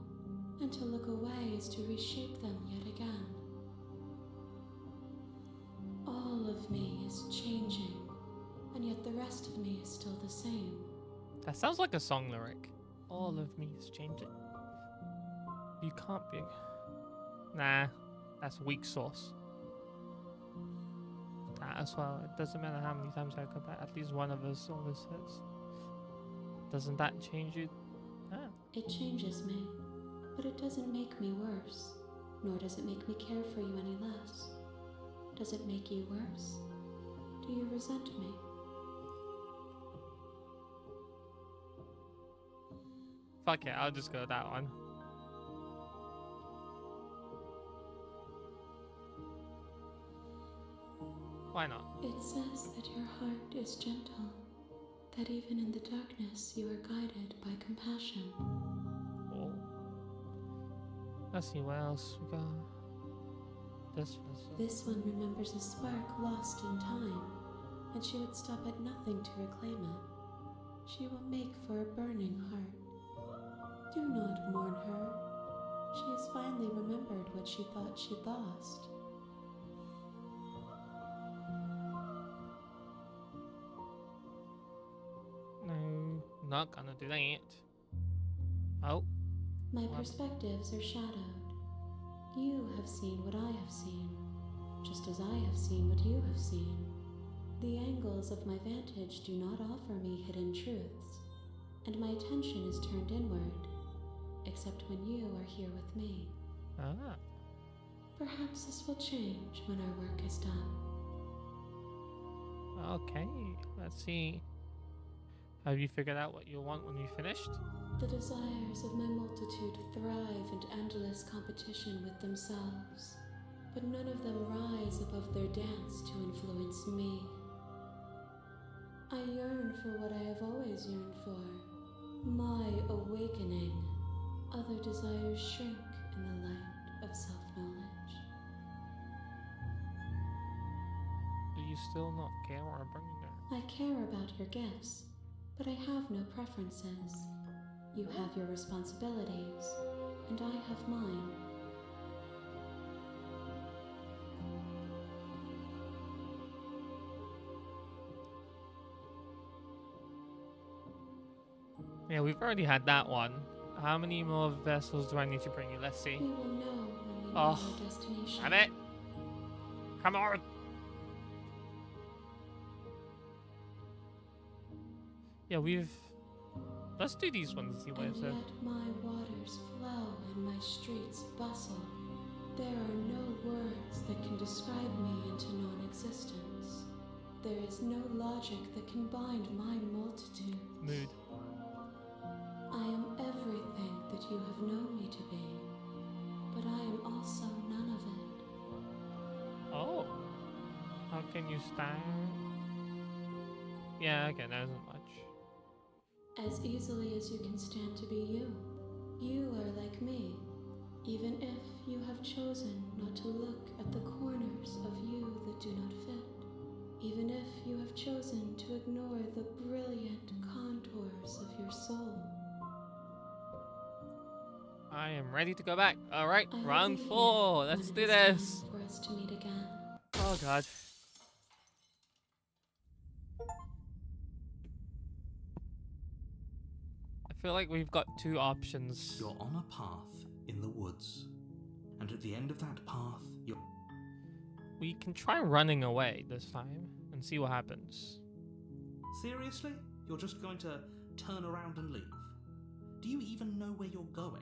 and to look away is to reshape them yet again. All of me is changing, and yet the rest of me is still the same. That sounds like a song lyric. All of me is changing. You can't be. Nah, that's weak sauce. That as well. It doesn't matter how many times I come back. At least one of us always says. Doesn't that change you? Ah. It changes me, but it doesn't make me worse, nor does it make me care for you any less. Does it make you worse? Do you resent me? Fuck it, I'll just go with that one. Why not? It says that your heart is gentle, that even in the darkness you are guided by compassion. Oh. Let's see what else we got. This was. This one remembers a spark lost in time, and she would stop at nothing to reclaim it. She will make for a burning heart. Do not mourn her. She has finally remembered what she thought she'd lost. No, not gonna do that. Oh. My What? perspectives are shadowed. You have seen what I have seen, just as I have seen what you have seen. The angles of my vantage do not offer me hidden truths, and my attention is turned inward, except when you are here with me. Ah. Perhaps this will change when our work is done. Okay. Let's see. Have you figured out what you want when you finished? The desires of my multitude thrive in endless competition with themselves, but none of them rise above their dance to influence me. I yearn for what I have always yearned for, my awakening. Other desires shrink in the light of self-knowledge. Do you still not care what I'm bringing her? I care about your gifts, but I have no preferences. You have your responsibilities, and I have mine. Yeah, we've already had that one. How many more vessels do I need to bring you? Let's see. We will know when we know Oh, our destination. Damn it! Come on! Yeah, we've... Let's do these ones and see what And it says. yet my waters flow and my streets bustle. There are no words that can describe me into non-existence. There is no logic that can bind my multitude. Mood. I am everything that you have Can you stand? Yeah, okay, that isn't much. As easily as you can stand to be you. You are like me, even if you have chosen not to look at the corners of you that do not fit. Even if you have chosen to ignore the brilliant contours of your soul. I am ready to go back. All right, I will round be 4. here Let's when do it is this. time for us to meet again. Oh god. I feel like we've got 2 options. You're on a path in the woods, and at the end of that path, you're... We can try running away this time and see what happens. Seriously? You're just going to turn around and leave? Do you even know where you're going?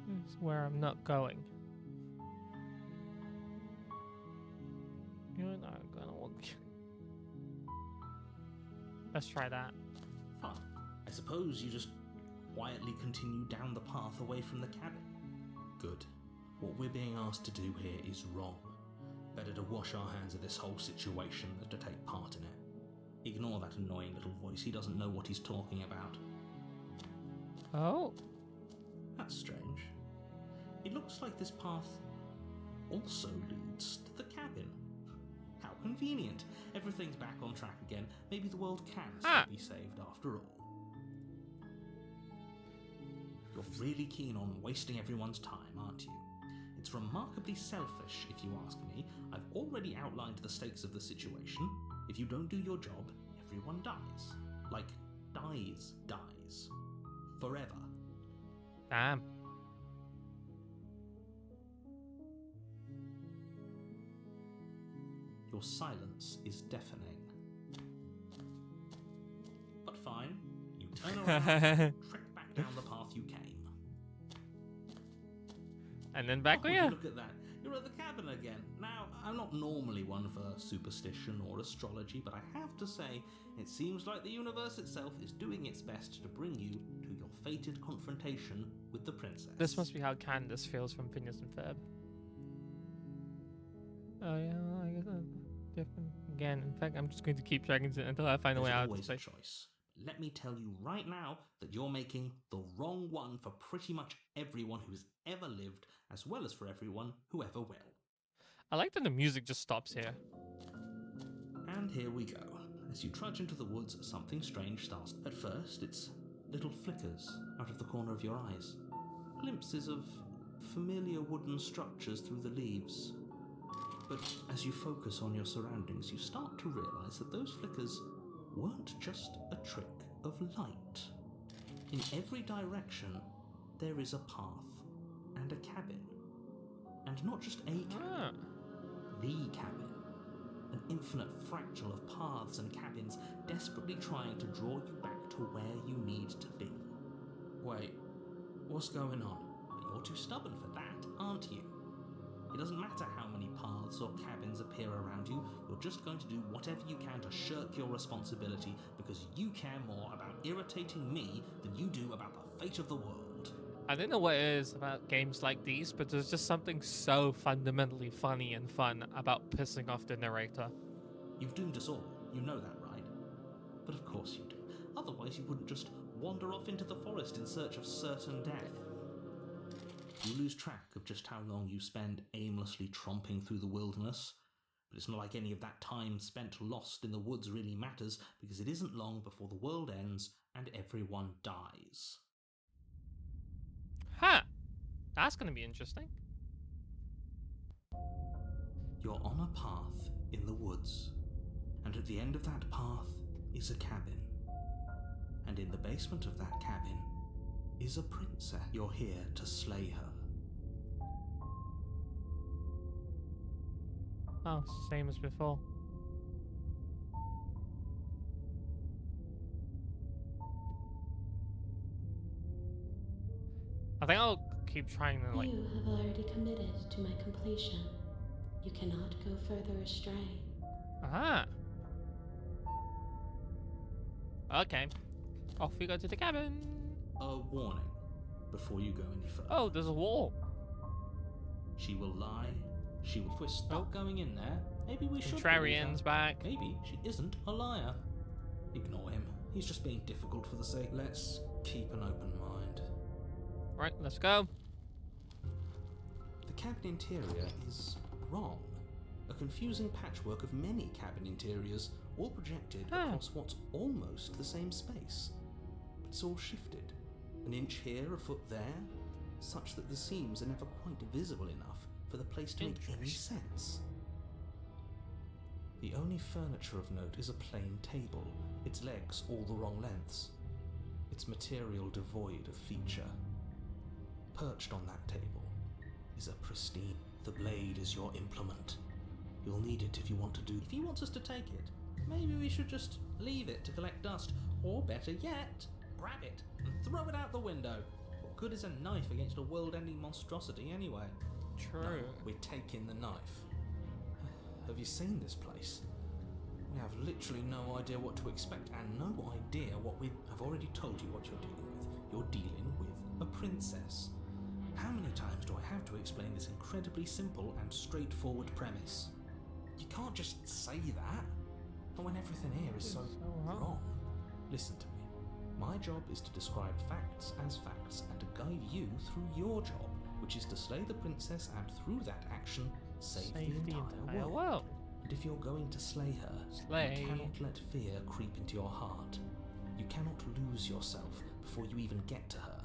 This is where I'm not going. You're not gonna walk. Let's try that. Fine. I suppose you just quietly continue down the path away from the cabin. Good. What we're being asked to do here is wrong. Better to wash our hands of this whole situation than to take part in it. Ignore that annoying little voice. He doesn't know what he's talking about. Oh. That's strange. It looks like this path also leads to the cabin. How convenient. Everything's back on track again. Maybe the world can still be saved after all. You're really keen on wasting everyone's time, aren't you? It's remarkably selfish, if you ask me. I've already outlined the stakes of the situation. If you don't do your job, everyone dies. Like, dies. Forever. Damn. Your silence is deafening. But fine, you turn around, trek back down the path you came. And then back Oh, here. look at that. You're at the cabin again. Now, I'm not normally one for superstition or astrology, but I have to say, it seems like the universe itself is doing its best to bring you to your fated confrontation with the princess. This must be how Candace feels from Phineas and Ferb. Oh yeah, well, I guess that's different again. In fact, I'm just going to keep dragging it until I find a way There's out of always this a place. choice. Let me tell you right now that you're making the wrong one for pretty much everyone who's ever lived, as well as for everyone who ever will. I like that the music just stops here. And here we go. As you trudge into the woods, something strange starts. At first, it's little flickers out of the corner of your eyes. Glimpses of familiar wooden structures through the leaves. But as you focus on your surroundings, you start to realize that those flickers weren't just a trick of light. In every direction, there is a path and a cabin. And not just a cabin, the cabin. An infinite fractal of paths and cabins desperately trying to draw you back to where you need to be. Wait, what's going on? But you're too stubborn for that, aren't you? It doesn't matter how many paths or cabins appear around you, you're just going to do whatever you can to shirk your responsibility because you care more about irritating me than you do about the fate of the world. I don't know what it is about games like these, but there's just something so fundamentally funny and fun about pissing off the narrator. You've doomed us all, you know that, right? But of course you do. Otherwise you wouldn't just wander off into the forest in search of certain death. You lose track of just how long you spend aimlessly tromping through the wilderness. But it's not like any of that time spent lost in the woods really matters, because it isn't long before the world ends and everyone dies. Huh. That's going to be interesting. You're on a path in the woods, and at the end of that path is a cabin. And in the basement of that cabin is a princess. You're here to slay her. Oh, same as before. I think I'll keep trying to like... You have already committed to my completion. You cannot go further astray. Aha! Okay. Off we go to the cabin. A warning. before you go any further. Oh, there's a wall. She will lie. She will. If we're stuck going in there, maybe we should. Contrarian's back. Maybe she isn't a liar. Ignore him. He's just being difficult for the sake. Let's keep an open mind. Right, let's go. The cabin interior is wrong. A confusing patchwork of many cabin interiors, all projected across what's almost the same space. But it's all shifted. An inch here, a foot there, such that the seams are never quite visible enough for the place to make any sense. The only furniture of note is a plain table, its legs all the wrong lengths, its material devoid of feature. Perched on that table is a pristine. The blade is your implement. You'll need it if you want to do. If he wants us to take it, maybe we should just leave it to collect dust, or better yet, grab it and throw it out the window. What good is a knife against a world-ending monstrosity anyway? True. No, we're taking the knife. Have you seen this place? We have literally no idea what to expect and no idea what we... I've already told you what you're dealing with. You're dealing with a princess. How many times do I have to explain this incredibly simple and straightforward premise? You can't just say that. And when everything here is so wrong. Listen to me. My job is to describe facts as facts and to guide you through your job, which is to slay the princess and through that action save the entire world. And if you're going to slay her, you cannot let fear creep into your heart. You cannot lose yourself before you even get to her.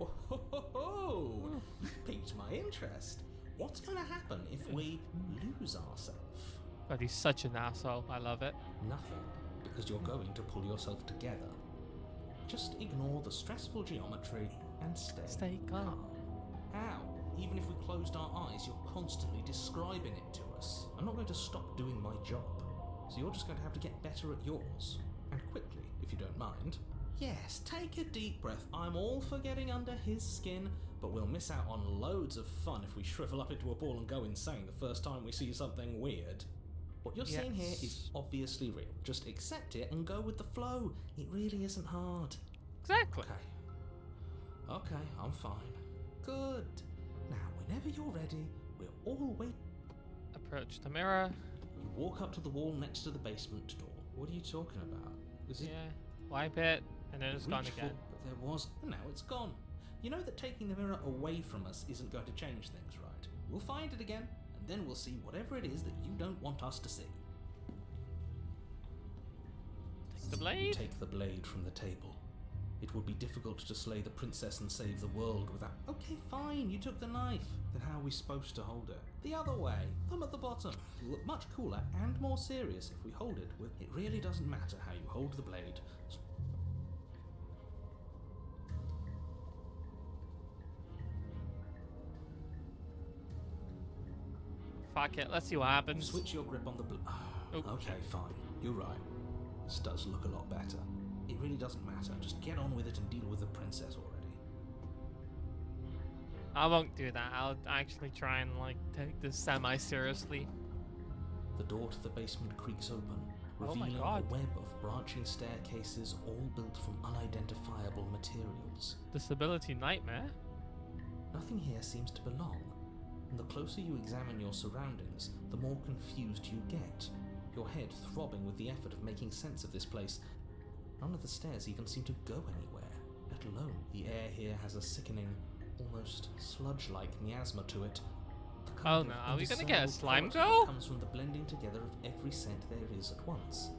Oh, ho, ho, ho. You've piqued my interest. What's going to happen if we lose ourselves? God, he's such an asshole. I love it. Nothing, because you're going to pull yourself together. Just ignore the stressful geometry and stay calm. How? Even if we closed our eyes, you're constantly describing it to us. I'm not going to stop doing my job, so you're just going to have to get better at yours. And quickly, if you don't mind. Yes, take a deep breath. I'm all for getting under his skin, but we'll miss out on loads of fun if we shrivel up into a ball and go insane the first time we see something weird. What you're seeing here is obviously real. Just accept it and go with the flow. It really isn't hard. Exactly. Okay, I'm fine. Good. Now, whenever you're ready, we'll all wait. Approach the mirror. You walk up to the wall next to the basement door. What are you talking about? Is it? Yeah. Wipe it, and then it's gone again. But there was, and now it's gone. You know that taking the mirror away from us isn't going to change things, right? We'll find it again, and then we'll see whatever it is that you don't want us to see. Take the blade? You take the blade from the table. It would be difficult to slay the princess and save the world without... Okay, fine, you took the knife. Then how are we supposed to hold it? The other way, thumb at the bottom. It'll look much cooler and more serious if we hold it with... It really doesn't matter how you hold the blade. Fuck it, let's see what happens. Switch your grip on the blade. Okay, fine. You're right. This does look a lot better. It really doesn't matter. Just get on with it and deal with the princess already. I won't do that. I'll actually try and, like, take this semi-seriously. The door to the basement creaks open, revealing a web of branching staircases all built from unidentifiable materials. Disability nightmare? Nothing here seems to belong, and the closer you examine your surroundings, the more confused you get, your head throbbing with the effort of making sense of this place. None of the stairs even seem to go anywhere, let alone the air here has a sickening, almost sludge-like miasma to it. Oh no, are we gonna get a slime go? Comes from the blending together of every scent there is at once.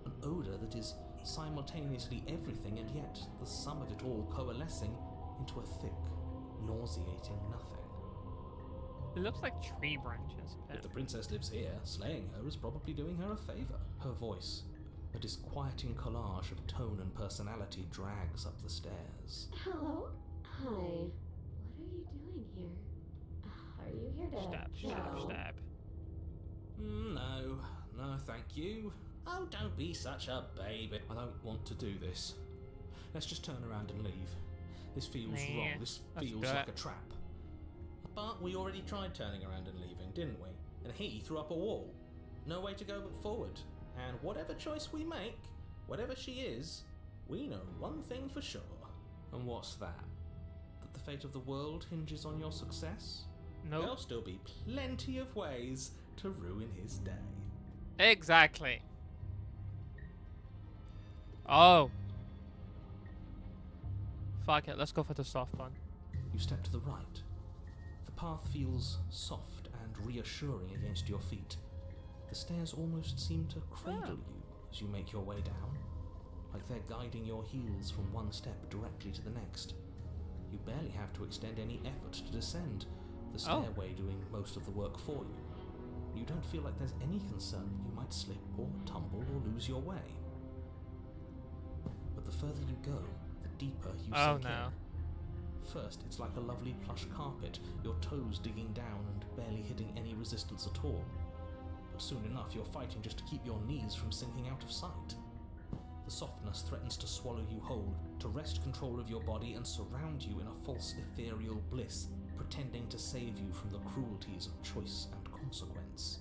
An odour that is simultaneously everything and yet the sum of it all coalescing into a thick, nauseating nothing. It looks like tree branches. If the princess lives here, slaying her is probably doing her a favour. Her voice, a disquieting collage of tone and personality, drags up the stairs. Hello? Hi. What are you doing here? Are you here to... Stab. No, thank you. Oh, don't be such a baby. I don't want to do this. Let's just turn around and leave. This feels wrong. This feels like a trap. But we already tried turning around and leaving, didn't we? And he threw up a wall. No way to go but forward. And whatever choice we make, whatever she is, we know one thing for sure. And what's that? the fate of the world hinges on your success, Nope. there'll still be plenty of ways to ruin his day. Exactly. Oh. Fuck it, let's go for the soft one. You step to the right. The path feels soft and reassuring against your feet. The stairs almost seem to cradle you as you make your way down, like they're guiding your heels from one step directly to the next. You barely have to extend any effort to descend, the stairway doing most of the work for you. You don't feel like there's any concern that you might slip or tumble or lose your way. But the further you go, the deeper you Oh sink no. in. First, it's like a lovely plush carpet, your toes digging down and barely hitting any resistance at all. But soon enough, you're fighting just to keep your knees from sinking out of sight. The softness threatens to swallow you whole, to wrest control of your body and surround you in a false ethereal bliss, pretending to save you from the cruelties of choice and consequence.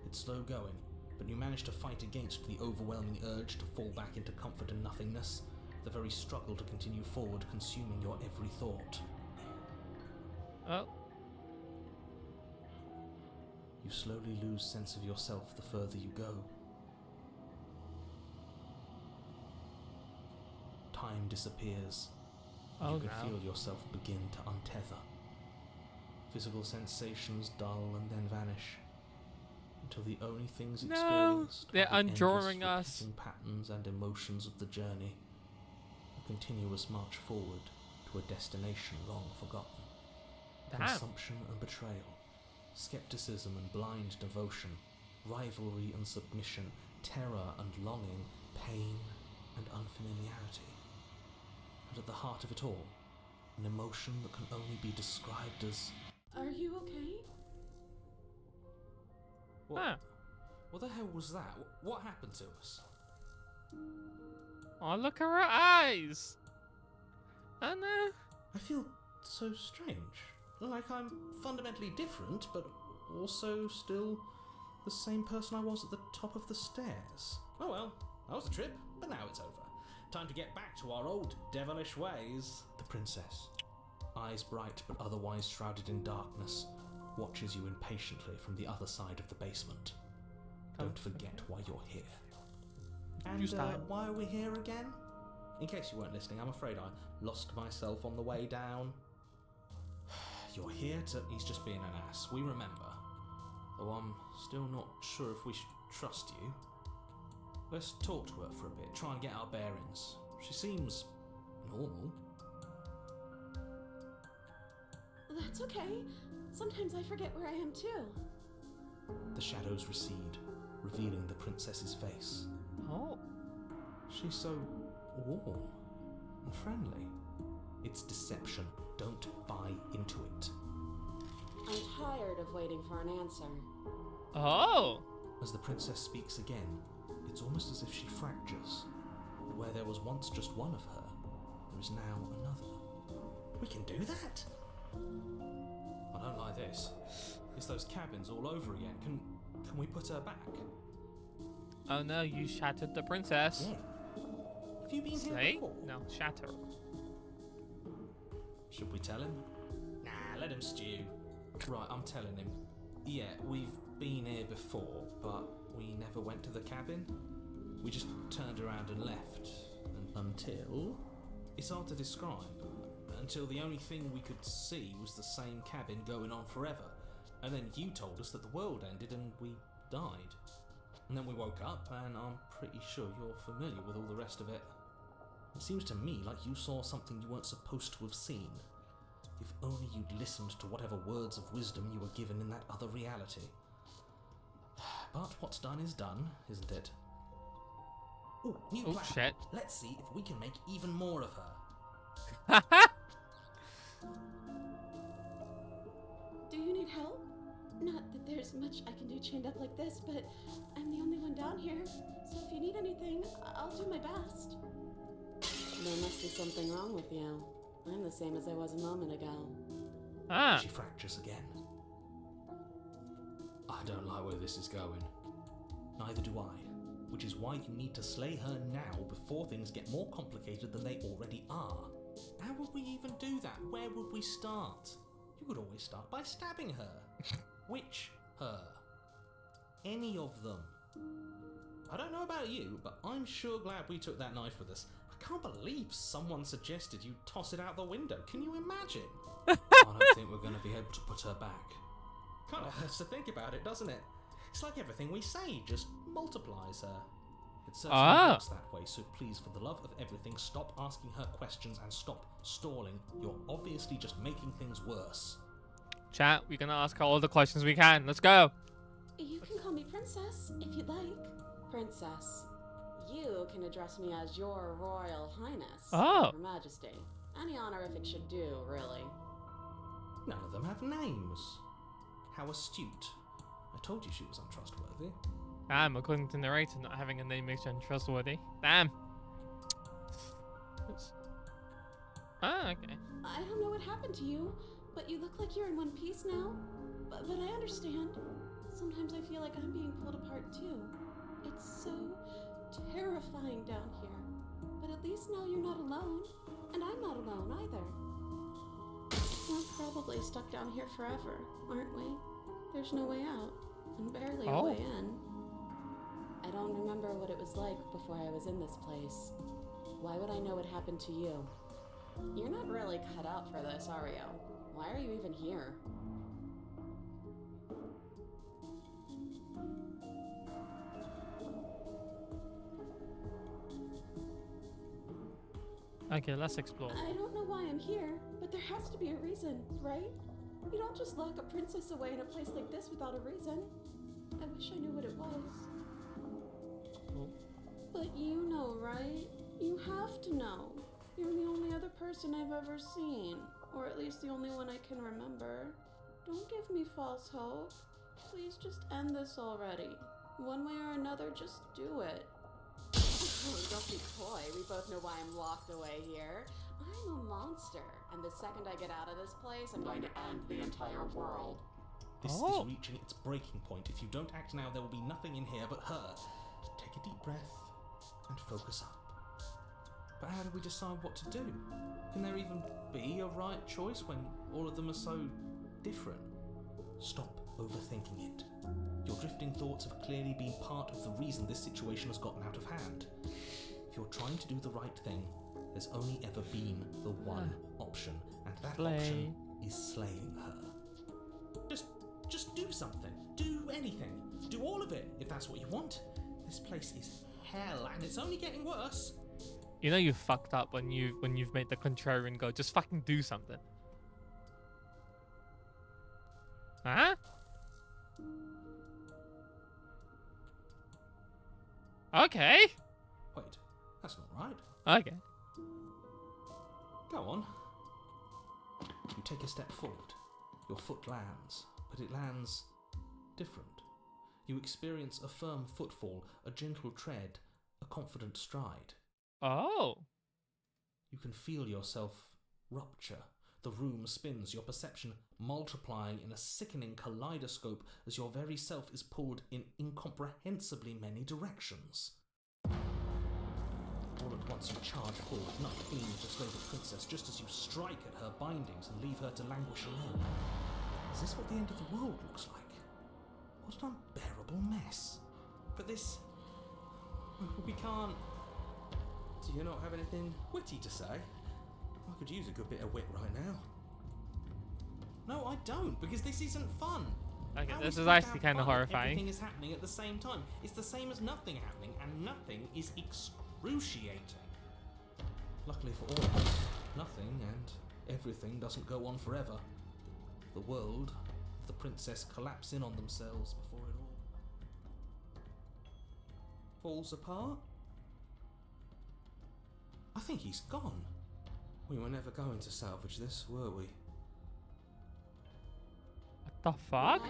It's slow going, but you manage to fight against the overwhelming urge to fall back into comfort and nothingness, the very struggle to continue forward consuming your every thought. Oh. You slowly lose sense of yourself the further you go. Time disappears. Oh You can no. feel yourself begin to untether. Physical sensations dull and then vanish, until the only things No, experienced they're are the undrawing endless us. repeating patterns and emotions of the journey, a continuous march forward to a destination long forgotten. Damn. Consumption and betrayal, skepticism and blind devotion, rivalry and submission, terror and longing, pain and unfamiliarity. And at the heart of it all, an emotion that can only be described as... Are you okay? What the hell was that? What happened to us? Oh, look at her eyes. Oh no. I feel so strange. Like I'm fundamentally different, but also still the same person I was at the top of the stairs. Oh well, that was a trip, but now it's over. Time to get back to our old devilish ways. The princess, eyes bright but otherwise shrouded in darkness, watches you impatiently from the other side of the basement. Don't forget why you're here. And why are we here again? In case you weren't listening, I'm afraid I lost myself on the way down. You're here to... He's just being an ass, we remember. Though I'm still not sure if we should trust you. Let's talk to her for a bit, try and get our bearings. She seems... normal. That's okay. Sometimes I forget where I am too. The shadows recede, revealing the princess's face. Oh. She's so warm and friendly. It's deception. Don't buy into it. I'm tired of waiting for an answer. Oh. As the princess speaks again, it's almost as if she fractures. Where there was once just one of her, there is now another. We can do that? I don't like this. It's those cabins all over again. Can we put her back? Oh no, you shattered the princess. Yeah. Have you been here Slay? before? No, shatter. Should we tell him? Nah, let him stew. Right, I'm telling him. Yeah, we've been here before, but we never went to the cabin. We just turned around and left. Until... It's hard to describe. Until the only thing we could see was the same cabin going on forever. And then you told us that the world ended and we died. And then we woke up, and I'm pretty sure you're familiar with all the rest of it. It seems to me like you saw something you weren't supposed to have seen. If only you'd listened to whatever words of wisdom you were given in that other reality. But what's done is done, isn't it? Ooh, new Oh plan. shit. Let's see if we can make even more of her. Do you need help? Not that there's much I can do chained up like this, but I'm the only one down here. So if you need anything, I'll do my best. There must be something wrong with you. I'm the same as I was a moment ago. Ah. She fractures again. I don't like where this is going. Neither do I. Which is why you need to slay her now before things get more complicated than they already are. How would we even do that? Where would we start? You could always start by stabbing her. Which her? Any of them. I don't know about you, but I'm sure glad we took that knife with us. I can't believe someone suggested you toss it out the window. Can you imagine? I don't think we're going to be able to put her back. Kind of hurts to think about it, doesn't it? It's like everything we say just multiplies her. It certainly works that way, so please, for the love of everything, stop asking her questions and stop stalling. You're obviously just making things worse. Chat, we're gonna ask her all the questions we can. Let's go. You can call me Princess, if you'd like. Princess. You can address me as Your Royal Highness. Oh. Her Majesty. Any honorific should do, really. None of them have names. How astute. I told you she was untrustworthy. Damn, according to narrator, not having a name makes you untrustworthy. Damn. Okay. I don't know what happened to you, but you look like you're in one piece now. But I understand. Sometimes I feel like I'm being pulled apart too. It's so terrifying down here. But at least now you're not alone. And I'm not alone either. We're probably stuck down here forever, aren't we? There's no way out, and barely a way in. I don't remember what it was like before I was in this place. Why would I know what happened to you? You're not really cut out for this, are you? Why are you even here? Okay, let's explore. I don't know why I'm here, but there has to be a reason, right? You don't just lock a princess away in a place like this without a reason. I wish I knew what it was. Cool. But you know, right? You have to know. You're the only other person I've ever seen. Or at least the only one I can remember. Don't give me false hope. Please just end this already. One way or another, just do it. Don't be coy. We both know why I'm locked away here. I'm a monster, and the second I get out of this place, I'm going to end the entire world. This is reaching its breaking point. If you don't act now, there will be nothing in here but her. Take a deep breath and focus up. But how do we decide what to do? Can there even be a right choice when all of them are so different? Stop overthinking it. Your drifting thoughts have clearly been part of the reason this situation has gotten out of hand. If you're trying to do the right thing, there's only ever been the one option, and that option is slaying her. Just do something. Do anything. Do all of it, if that's what you want. This place is hell, and it's only getting worse. You know you fucked up when you've made the contrarian go, just fucking do something. Huh? Okay. Wait, that's not right. Okay. Go on. You take a step forward. Your foot lands, but it lands different. You experience a firm footfall, a gentle tread, a confident stride. Oh. You can feel yourself rupture. The room spins, your perception multiplying in a sickening kaleidoscope as your very self is pulled in incomprehensibly many directions. All at once you charge forward, not aiming to slay the princess, just as you strike at her bindings and leave her to languish alone. Is this what the end of the world looks like? What an unbearable mess. But this... we can't... Do you not have anything witty to say? I could use a good bit of wit right now. No, I don't, because this isn't fun. Okay, How this is is it actually fun kind of if horrifying. Everything is happening at the same time. It's the same as nothing happening, and nothing is excruciating. Luckily for all of us, nothing and everything doesn't go on forever. The world, the princess collapse in on themselves before it all falls apart. I think he's gone. We were never going to salvage this, were we? What the fuck?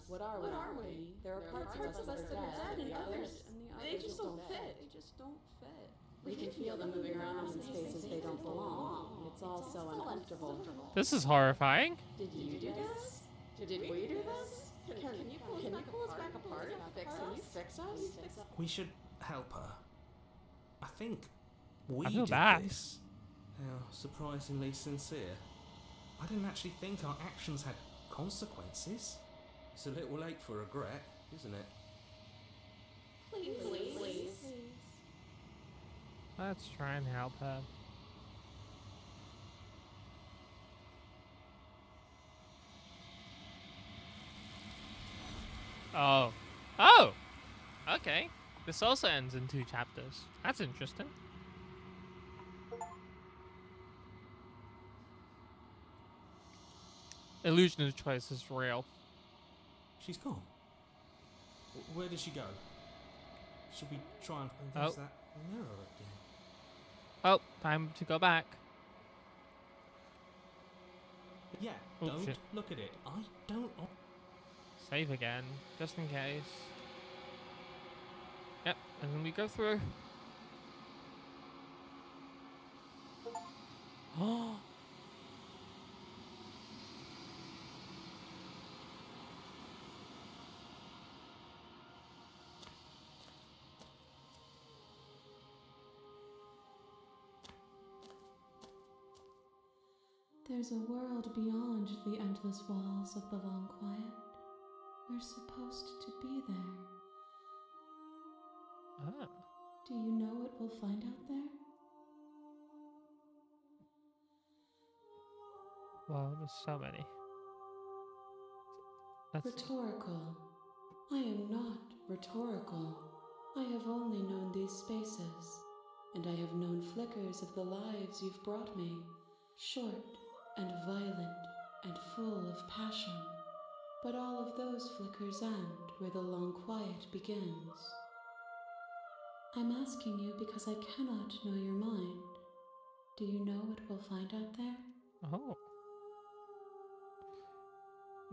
What are we? There are parts of us that are dead, and others, they just don't fit. They just don't fit. We can feel them moving around in spaces they don't belong. It's all so uncomfortable. This is horrifying. Did you do this? Did we do this? Can you pull us back apart? Can you fix us? We should help her. I think we I feel did bad. this. How surprisingly sincere. I didn't actually think our actions had consequences. It's a little late for regret, isn't it? Please. Let's try and help her. Oh. Oh! Okay. This also ends in 2 chapters. That's interesting. Illusion of choice is real. She's gone. Where did she go? Should we try and there's Oh. that mirror again? Oh, time to go back. Yeah, Oh, don't shit. look at it. I don't. Save again, just in case. Yep, and then we go through. Oh. There's a world beyond the endless walls of the long quiet. We're supposed to be there. Ah. Do you know what we'll find out there? Wow, there's so many. Let's see. Rhetorical. I am not rhetorical. I have only known these spaces, and I have known flickers of the lives you've brought me, short and violent and full of passion. But all of those flickers end where the long quiet begins. I'm asking you because I cannot know your mind. Do you know what we'll find out there? Oh.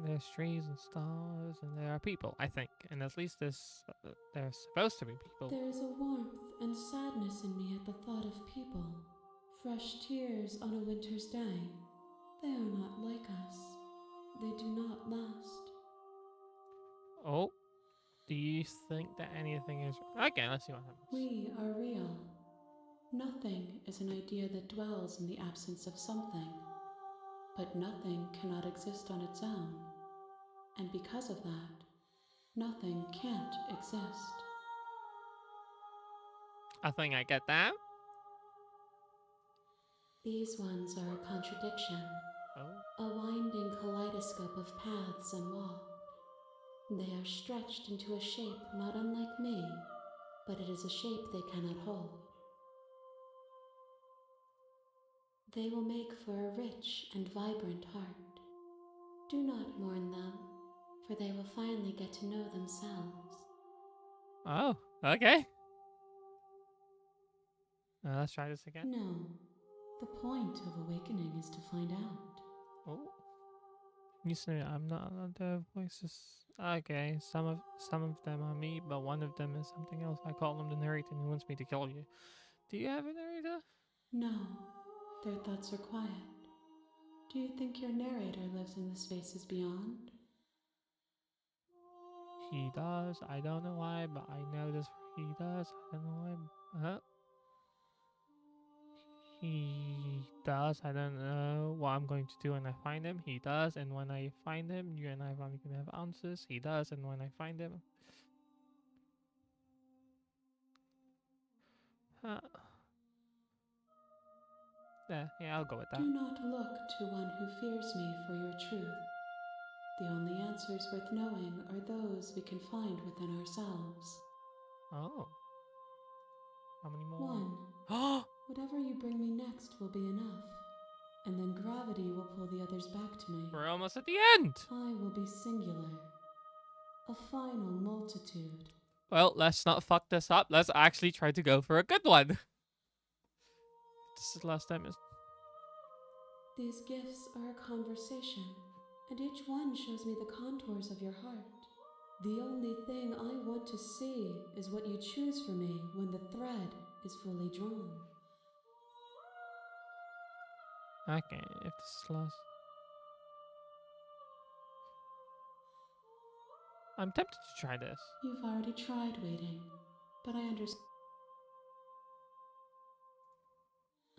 There's trees and stars, and there are people, I think. And at least there's supposed to be people. There is a warmth and sadness in me at the thought of people. Fresh tears on a winter's day. They are not like us. They do not last. Oh. Do you think that anything is... Okay, let's see what happens. We are real. Nothing is an idea that dwells in the absence of something. But nothing cannot exist on its own. And because of that, nothing can't exist. I think I get that. These ones are a contradiction, Oh. a winding kaleidoscope of paths and walk. They are stretched into a shape not unlike me, but it is a shape they cannot hold. They will make for a rich and vibrant heart. Do not mourn them, for they will finally get to know themselves. Oh, okay. Let's try this again. No, the point of awakening is to find out. Oh. You say I'm not the voices. Okay, some of them are me, but one of them is something else. I call him the narrator and he wants me to kill you. Do you have a narrator? No, their thoughts are quiet. Do you think your narrator lives in the spaces beyond? He does. I don't know why, but I know this. He does. I don't know why. He does. I don't know what I'm going to do when I find him. He does, and when I find him, you and I are going to have answers. He does, and when I find him. Yeah, I'll go with that. Do not look to one who fears me for your truth. The only answers worth knowing are those we can find within ourselves. Oh. How many more? One. Oh! Whatever you bring me next will be enough, and then gravity will pull the others back to me. We're almost at the end! I will be singular. A final multitude. Well, let's not fuck this up. Let's actually try to go for a good one. This is the last time. These gifts are a conversation, and each one shows me the contours of your heart. The only thing I want to see is what you choose for me when the thread is fully drawn. Okay, if this is last. I'm tempted to try this. You've already tried waiting, but I understand.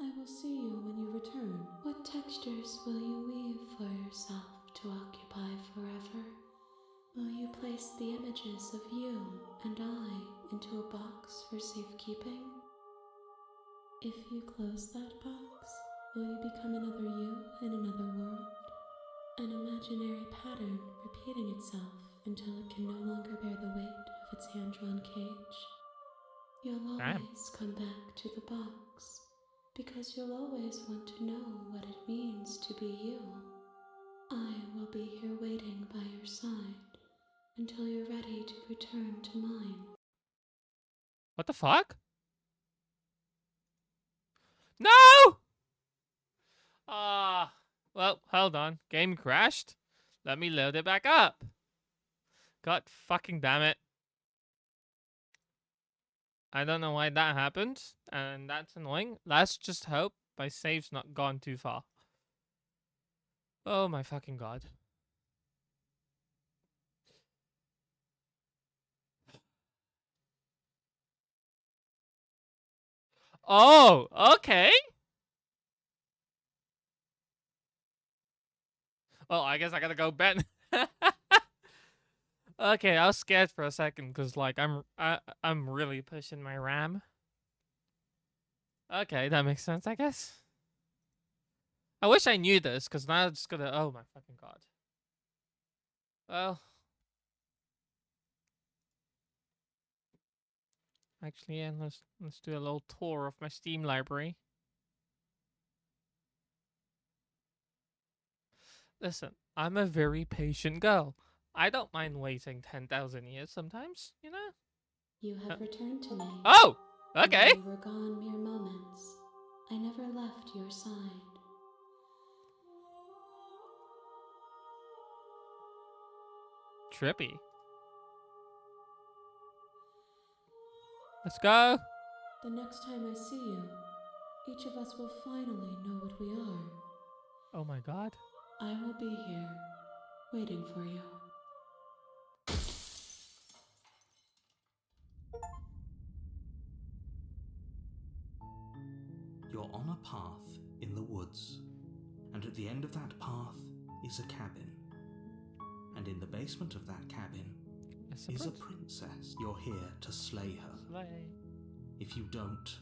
I will see you when you return. What textures will you weave for yourself to occupy forever? Will you place the images of you and I into a box for safekeeping? If you close that box, will you become another you in another world? An imaginary pattern repeating itself until it can no longer bear the weight of its hand-drawn cage. You'll Damn. always come back to the box, because you'll always want to know what it means to be you. I will be here waiting by your side until you're ready to return to mine. What the fuck? No! Well, hold on. Game crashed. Let me load it back up. God fucking damn it. I don't know why that happened, and that's annoying. Let's just hope my save's not gone too far. Oh my fucking god. Oh, okay. Oh, I guess I gotta go bet. Okay, I was scared for a second because like I'm really pushing my RAM. Okay, that makes sense, I guess. I wish I knew this because now I'm just gonna. Oh my fucking god. Well, actually, yeah. Let's do a little tour of my Steam library. Listen, I'm a very patient girl. I don't mind waiting 10,000 years sometimes, you know? You have returned to me. Oh! And Okay! while you were gone mere moments, I never left your side. Trippy. Let's go! The next time I see you, each of us will finally know what we are. Oh my god. I will be here, waiting for you. You're on a path in the woods, and at the end of that path is a cabin. And in the basement of that cabin is a princess. You're here to slay her. Slay. If you don't,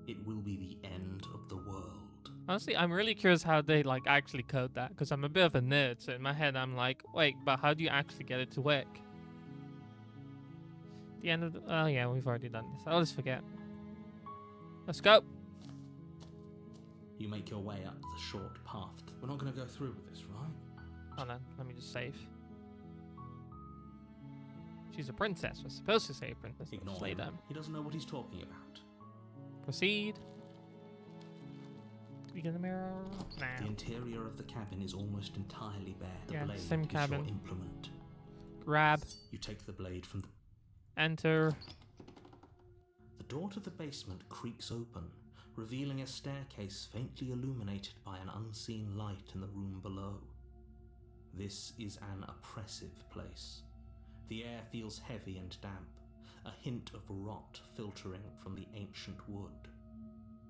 it will be the end of the world. Honestly, I'm really curious how they like actually code that, because I'm a bit of a nerd, so in my head I'm like, wait, but how do you actually get it to work? The end of the... Oh yeah, we've already done this. I'll just forget. Let's go! You make your way up the short path. We're not going to go through with this, right? Hold on, let me just save. She's a princess. We're supposed to say princess. Ignore Slay him. them. He doesn't know what he's talking about. Proceed. We get a mirror now. The interior of the cabin is almost entirely bare. The Yeah, blade same is cabin. your implement. Grab. You take the blade from the... Enter. The door to the basement creaks open, revealing a staircase faintly illuminated by an unseen light in the room below. This is an oppressive place. The air feels heavy and damp, a hint of rot filtering from the ancient wood.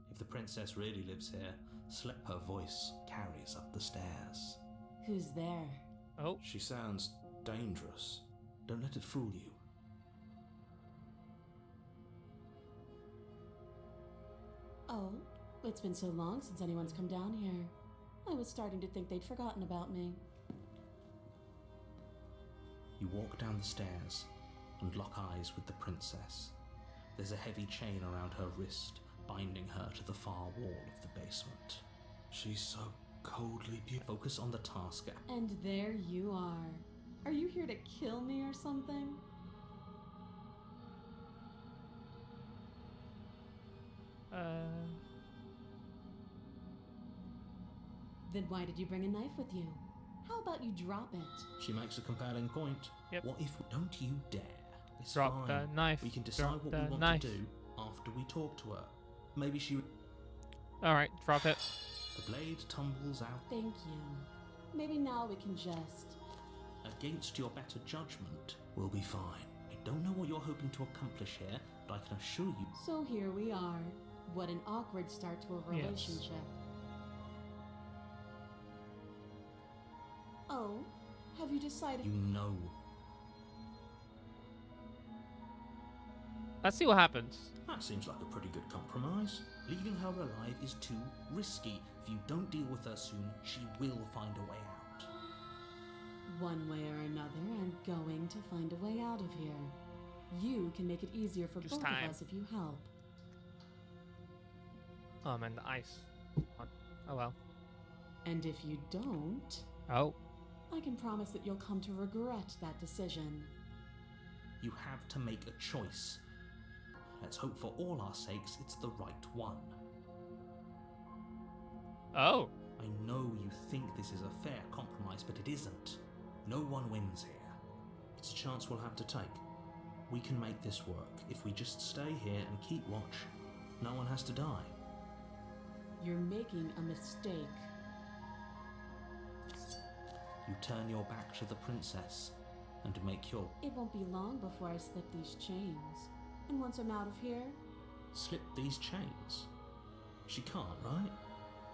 If the princess really lives here, her voice carries up the stairs. Who's there? Oh. She sounds dangerous. Don't let it fool you. Oh, it's been so long since anyone's come down here. I was starting to think they'd forgotten about me. You walk down the stairs and lock eyes with the princess. There's a heavy chain around her wrist, binding her to the far wall of the basement. She's so coldly beautiful. Focus on the task. And there you are. Are you here to kill me or something? Then why did you bring a knife with you? How about you drop it? She makes a compelling point. Yep. What if... Don't you dare. It's Drop fine. the knife. We can decide Drop what the we want knife. to do after we talk to her. Maybe she... Alright, drop it. The blade tumbles out. Thank you. Maybe now we can just... Against your better judgment, we'll be fine. I don't know what you're hoping to accomplish here, but I can assure you... So here we are, What an awkward start to a Yes. relationship. Oh, have you decided? You know. Let's see what happens. That seems like a pretty good compromise. Leaving her alive is too risky. If you don't deal with her soon, she will find a way out. One way or another, I'm going to find a way out of here. You can make it easier for Just both time. of us if you help. Oh man, the ice. Oh well. And if you don't, Oh. I can promise that you'll come to regret that decision. You have to make a choice. Let's hope for all our sakes it's the right one. Oh. I know you think this is a fair compromise, but it isn't. No one wins here. It's a chance we'll have to take. We can make this work. If we just stay here and keep watch, no one has to die. You're making a mistake. You turn your back to the princess and make your... It won't be long before I slip these chains. And once I'm out of here, Slip these chains? She can't, right?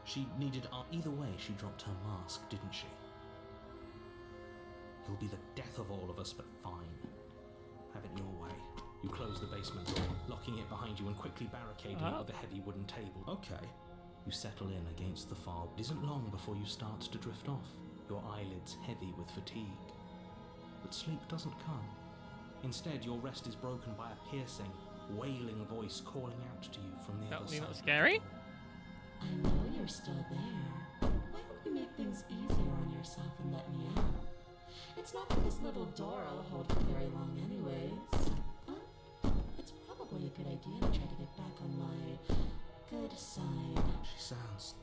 She needed... Either way, she dropped her mask, didn't she? You'll be the death of all of us, but fine. Have it your way. You close the basement door, locking it behind you and quickly barricading it with a heavy wooden table. Okay. You settle in against the fog. It isn't long before you start to drift off, your eyelids heavy with fatigue. But sleep doesn't come. Instead, your rest is broken by a piercing, wailing voice calling out to you from the other Definitely side. not scary. I know you're still there. Why don't you make things easier on yourself and let me out? It's not that this little door will hold for very long anyways. But it's probably a good idea to try to get back on my good side. She sounds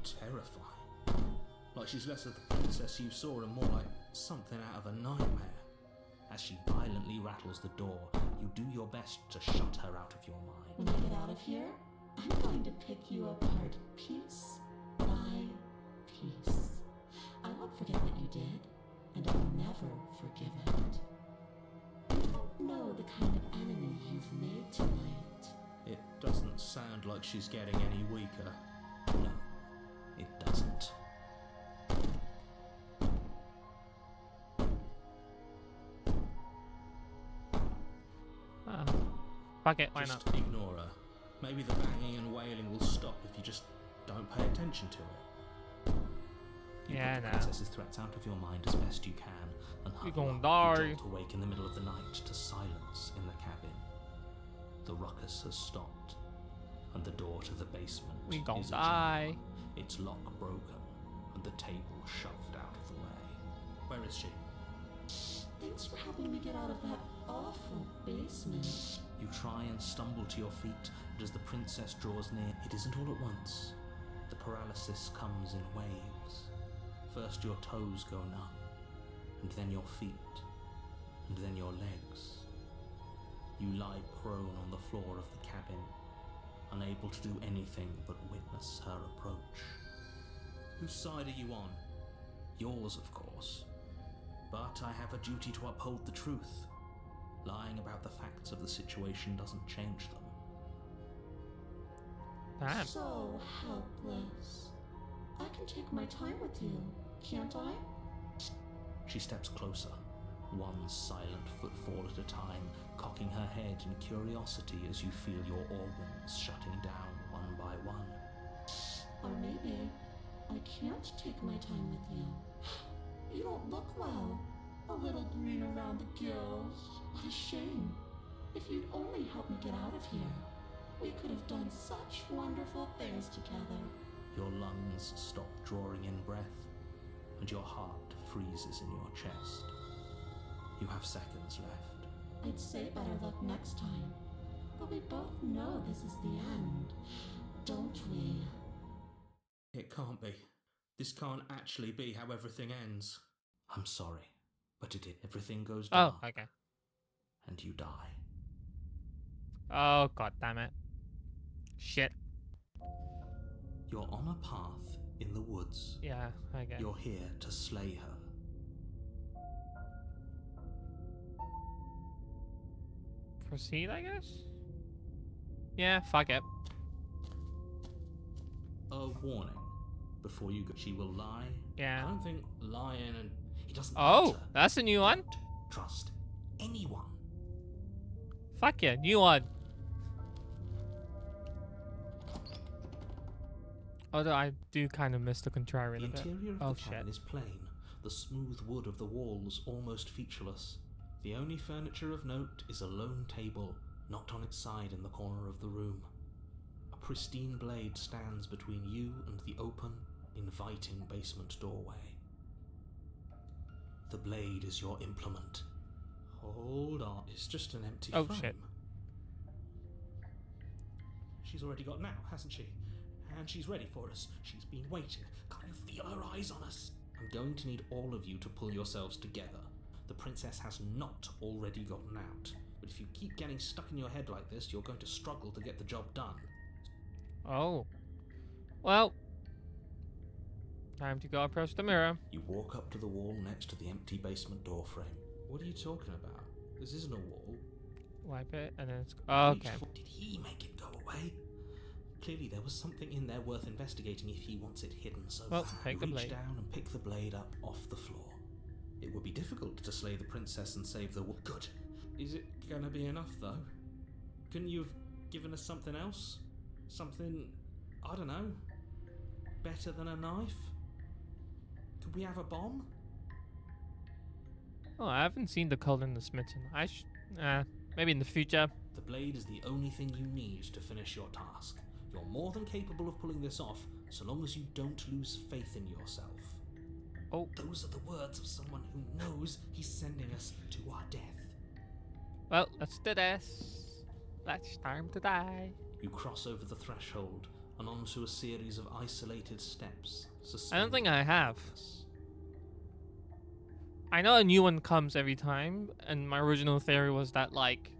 terrifying. Like she's less of the princess you saw and more like something out of a nightmare. As she violently rattles the door, you do your best to shut her out of your mind. When I get out of here, I'm going to pick you apart piece by piece. I won't forget what you did, and I'll never forgive it. You don't know the kind of enemy you've made tonight. It doesn't sound like she's getting any weaker. No, it doesn't. Fuck it, why Just not? ignore her. Maybe the banging and wailing will stop if you just don't pay attention to it. You Yeah, put the nah. princess's threats out of your mind as best you can, and You huddle gonna up, die. you jolt awake in the middle of the night to silence in the cabin. The ruckus has stopped, and the door to the basement We gon' is ajar. die. Its lock broken, and the table shoved out of the way. Where is she? Thanks for helping me get out of that awful basement. You try and stumble to your feet, but as the princess draws near, it isn't all at once. The paralysis comes in waves. First your toes go numb, and then your feet, and then your legs. You lie prone on the floor of the cabin, unable to do anything but witness her approach. Whose side are you on? Yours, of course. But I have a duty to uphold the truth. Lying about the facts of the situation doesn't change them. Damn. So helpless. I can take my time with you, can't I? She steps closer, one silent footfall at a time, cocking her head in curiosity as you feel your organs shutting down one by one. Or maybe I can't take my time with you. You don't look well. A little green around the gills. What a shame. If you'd only helped me get out of here, we could have done such wonderful things together. Your lungs stop drawing in breath, and your heart freezes in your chest. You have seconds left. I'd say better luck next time. But we both know this is the end, don't we? It can't be. This can't actually be how everything ends. I'm sorry, but it did. Everything goes dark, Oh, okay. and you die. Oh, god damn it. Shit. You're on a path in the woods. Yeah, okay. You're here to slay her. Proceed, I guess? Yeah, fuck it. a warning before you go. She will lie. Yeah. I don't think lying and it doesn't Oh, matter. that's a new one. Don't trust anyone. Fuck yeah, new one. Although I do kind of miss the contrarian The a bit. interior of Oh the shit. cabin is plain, the smooth wood of the walls almost featureless. The only furniture of note is a lone table, knocked on its side in the corner of the room. A pristine blade stands between you and the open, inviting basement doorway. The blade is your implement. Hold on, it's just an empty Oh, frame. shit. She's already got now, hasn't she? And she's ready for us. She's been waiting. Can't you feel her eyes on us? I'm going to need all of you to pull yourselves together. The princess has not already gotten out. But if you keep getting stuck in your head like this, you're going to struggle to get the job done. Oh. Well. Time to go approach the mirror. You walk up to the wall next to the empty basement door frame. What are you talking about? This isn't a wall. Wipe it and then it's... Oh, okay. Did he make it go away? Clearly there was something in there worth investigating if he wants it hidden so Well, bad. take the You reach blade. down and pick the blade up off the floor. It would be difficult to slay the princess and save the world. Good. Is it gonna be enough though? Couldn't you have given us something else? Something, I don't know, better than a knife? Could we have a bomb? Oh, I haven't seen the Cold in the Smitten. Maybe in the future. The blade is the only thing you need to finish your task. You're more than capable of pulling this off, so long as you don't lose faith in yourself. Oh. Those are the words of someone who knows he's sending us to our death. Well, let's do this. It's time to die. You cross over the threshold and onto a series of isolated steps. I don't think I have. suspended. I know a new one comes every time, and my original theory was that, like,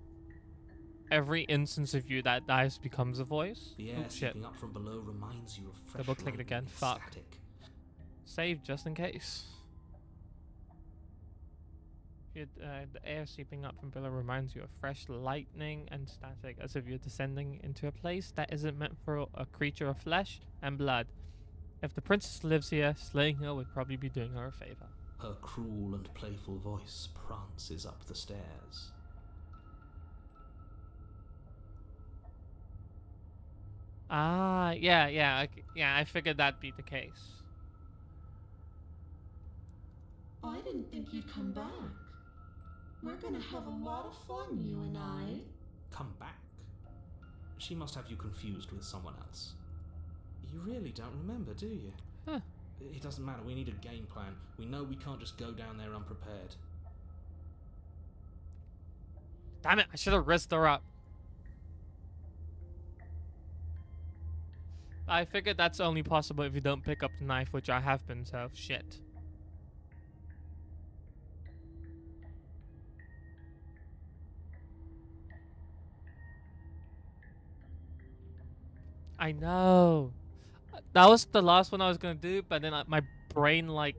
every instance of you that dies becomes a voice. The air Oh, shit. seeping up from below reminds you of fresh Double-click it lightning again. and Fuck. static. Save just in case. The air seeping up from below reminds you of fresh lightning and static, as if you're descending into a place that isn't meant for a creature of flesh and blood. If the princess lives here, slaying her would probably be doing her a favor. Her cruel and playful voice prances up the stairs. Ah, yeah, I figured that'd be the case. I didn't think you'd come back. We're gonna have a lot of fun, you and I. Come back? She must have you confused with someone else. You really don't remember, do you? Huh. It doesn't matter, we need a game plan. We know we can't just go down there unprepared. Damn it, I should have risked her up. I figured that's only possible if you don't pick up the knife, which I have been, so shit. I know. That was the last one I was gonna do, but then my brain, like...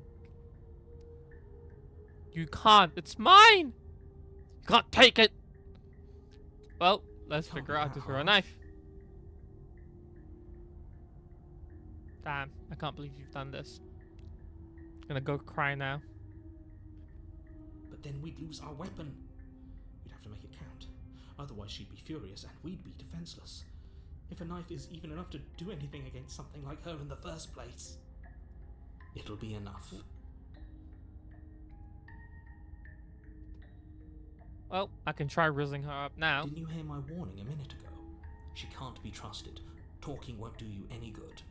You can't. It's mine! You can't take it! Well, let's Can't figure be out how that to throw a hard. knife. Damn, I can't believe you've done this. Gonna go cry now. But then we'd lose our weapon. We'd have to make it count. Otherwise she'd be furious and we'd be defenseless. If a knife is even enough to do anything against something like her in the first place, it'll be enough. Well, I can try rizzing her up now. Didn't you hear my warning a minute ago? She can't be trusted. Talking won't do you any good.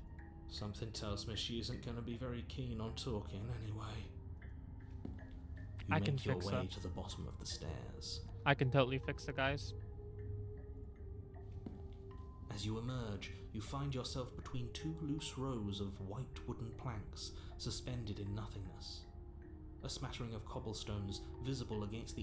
Something tells me she isn't going to be very keen on talking anyway. You I can make your fix way her. to the bottom of the stairs. I can totally fix the guys. As you emerge, you find yourself between two loose rows of white wooden planks suspended in nothingness. A smattering of cobblestones visible against the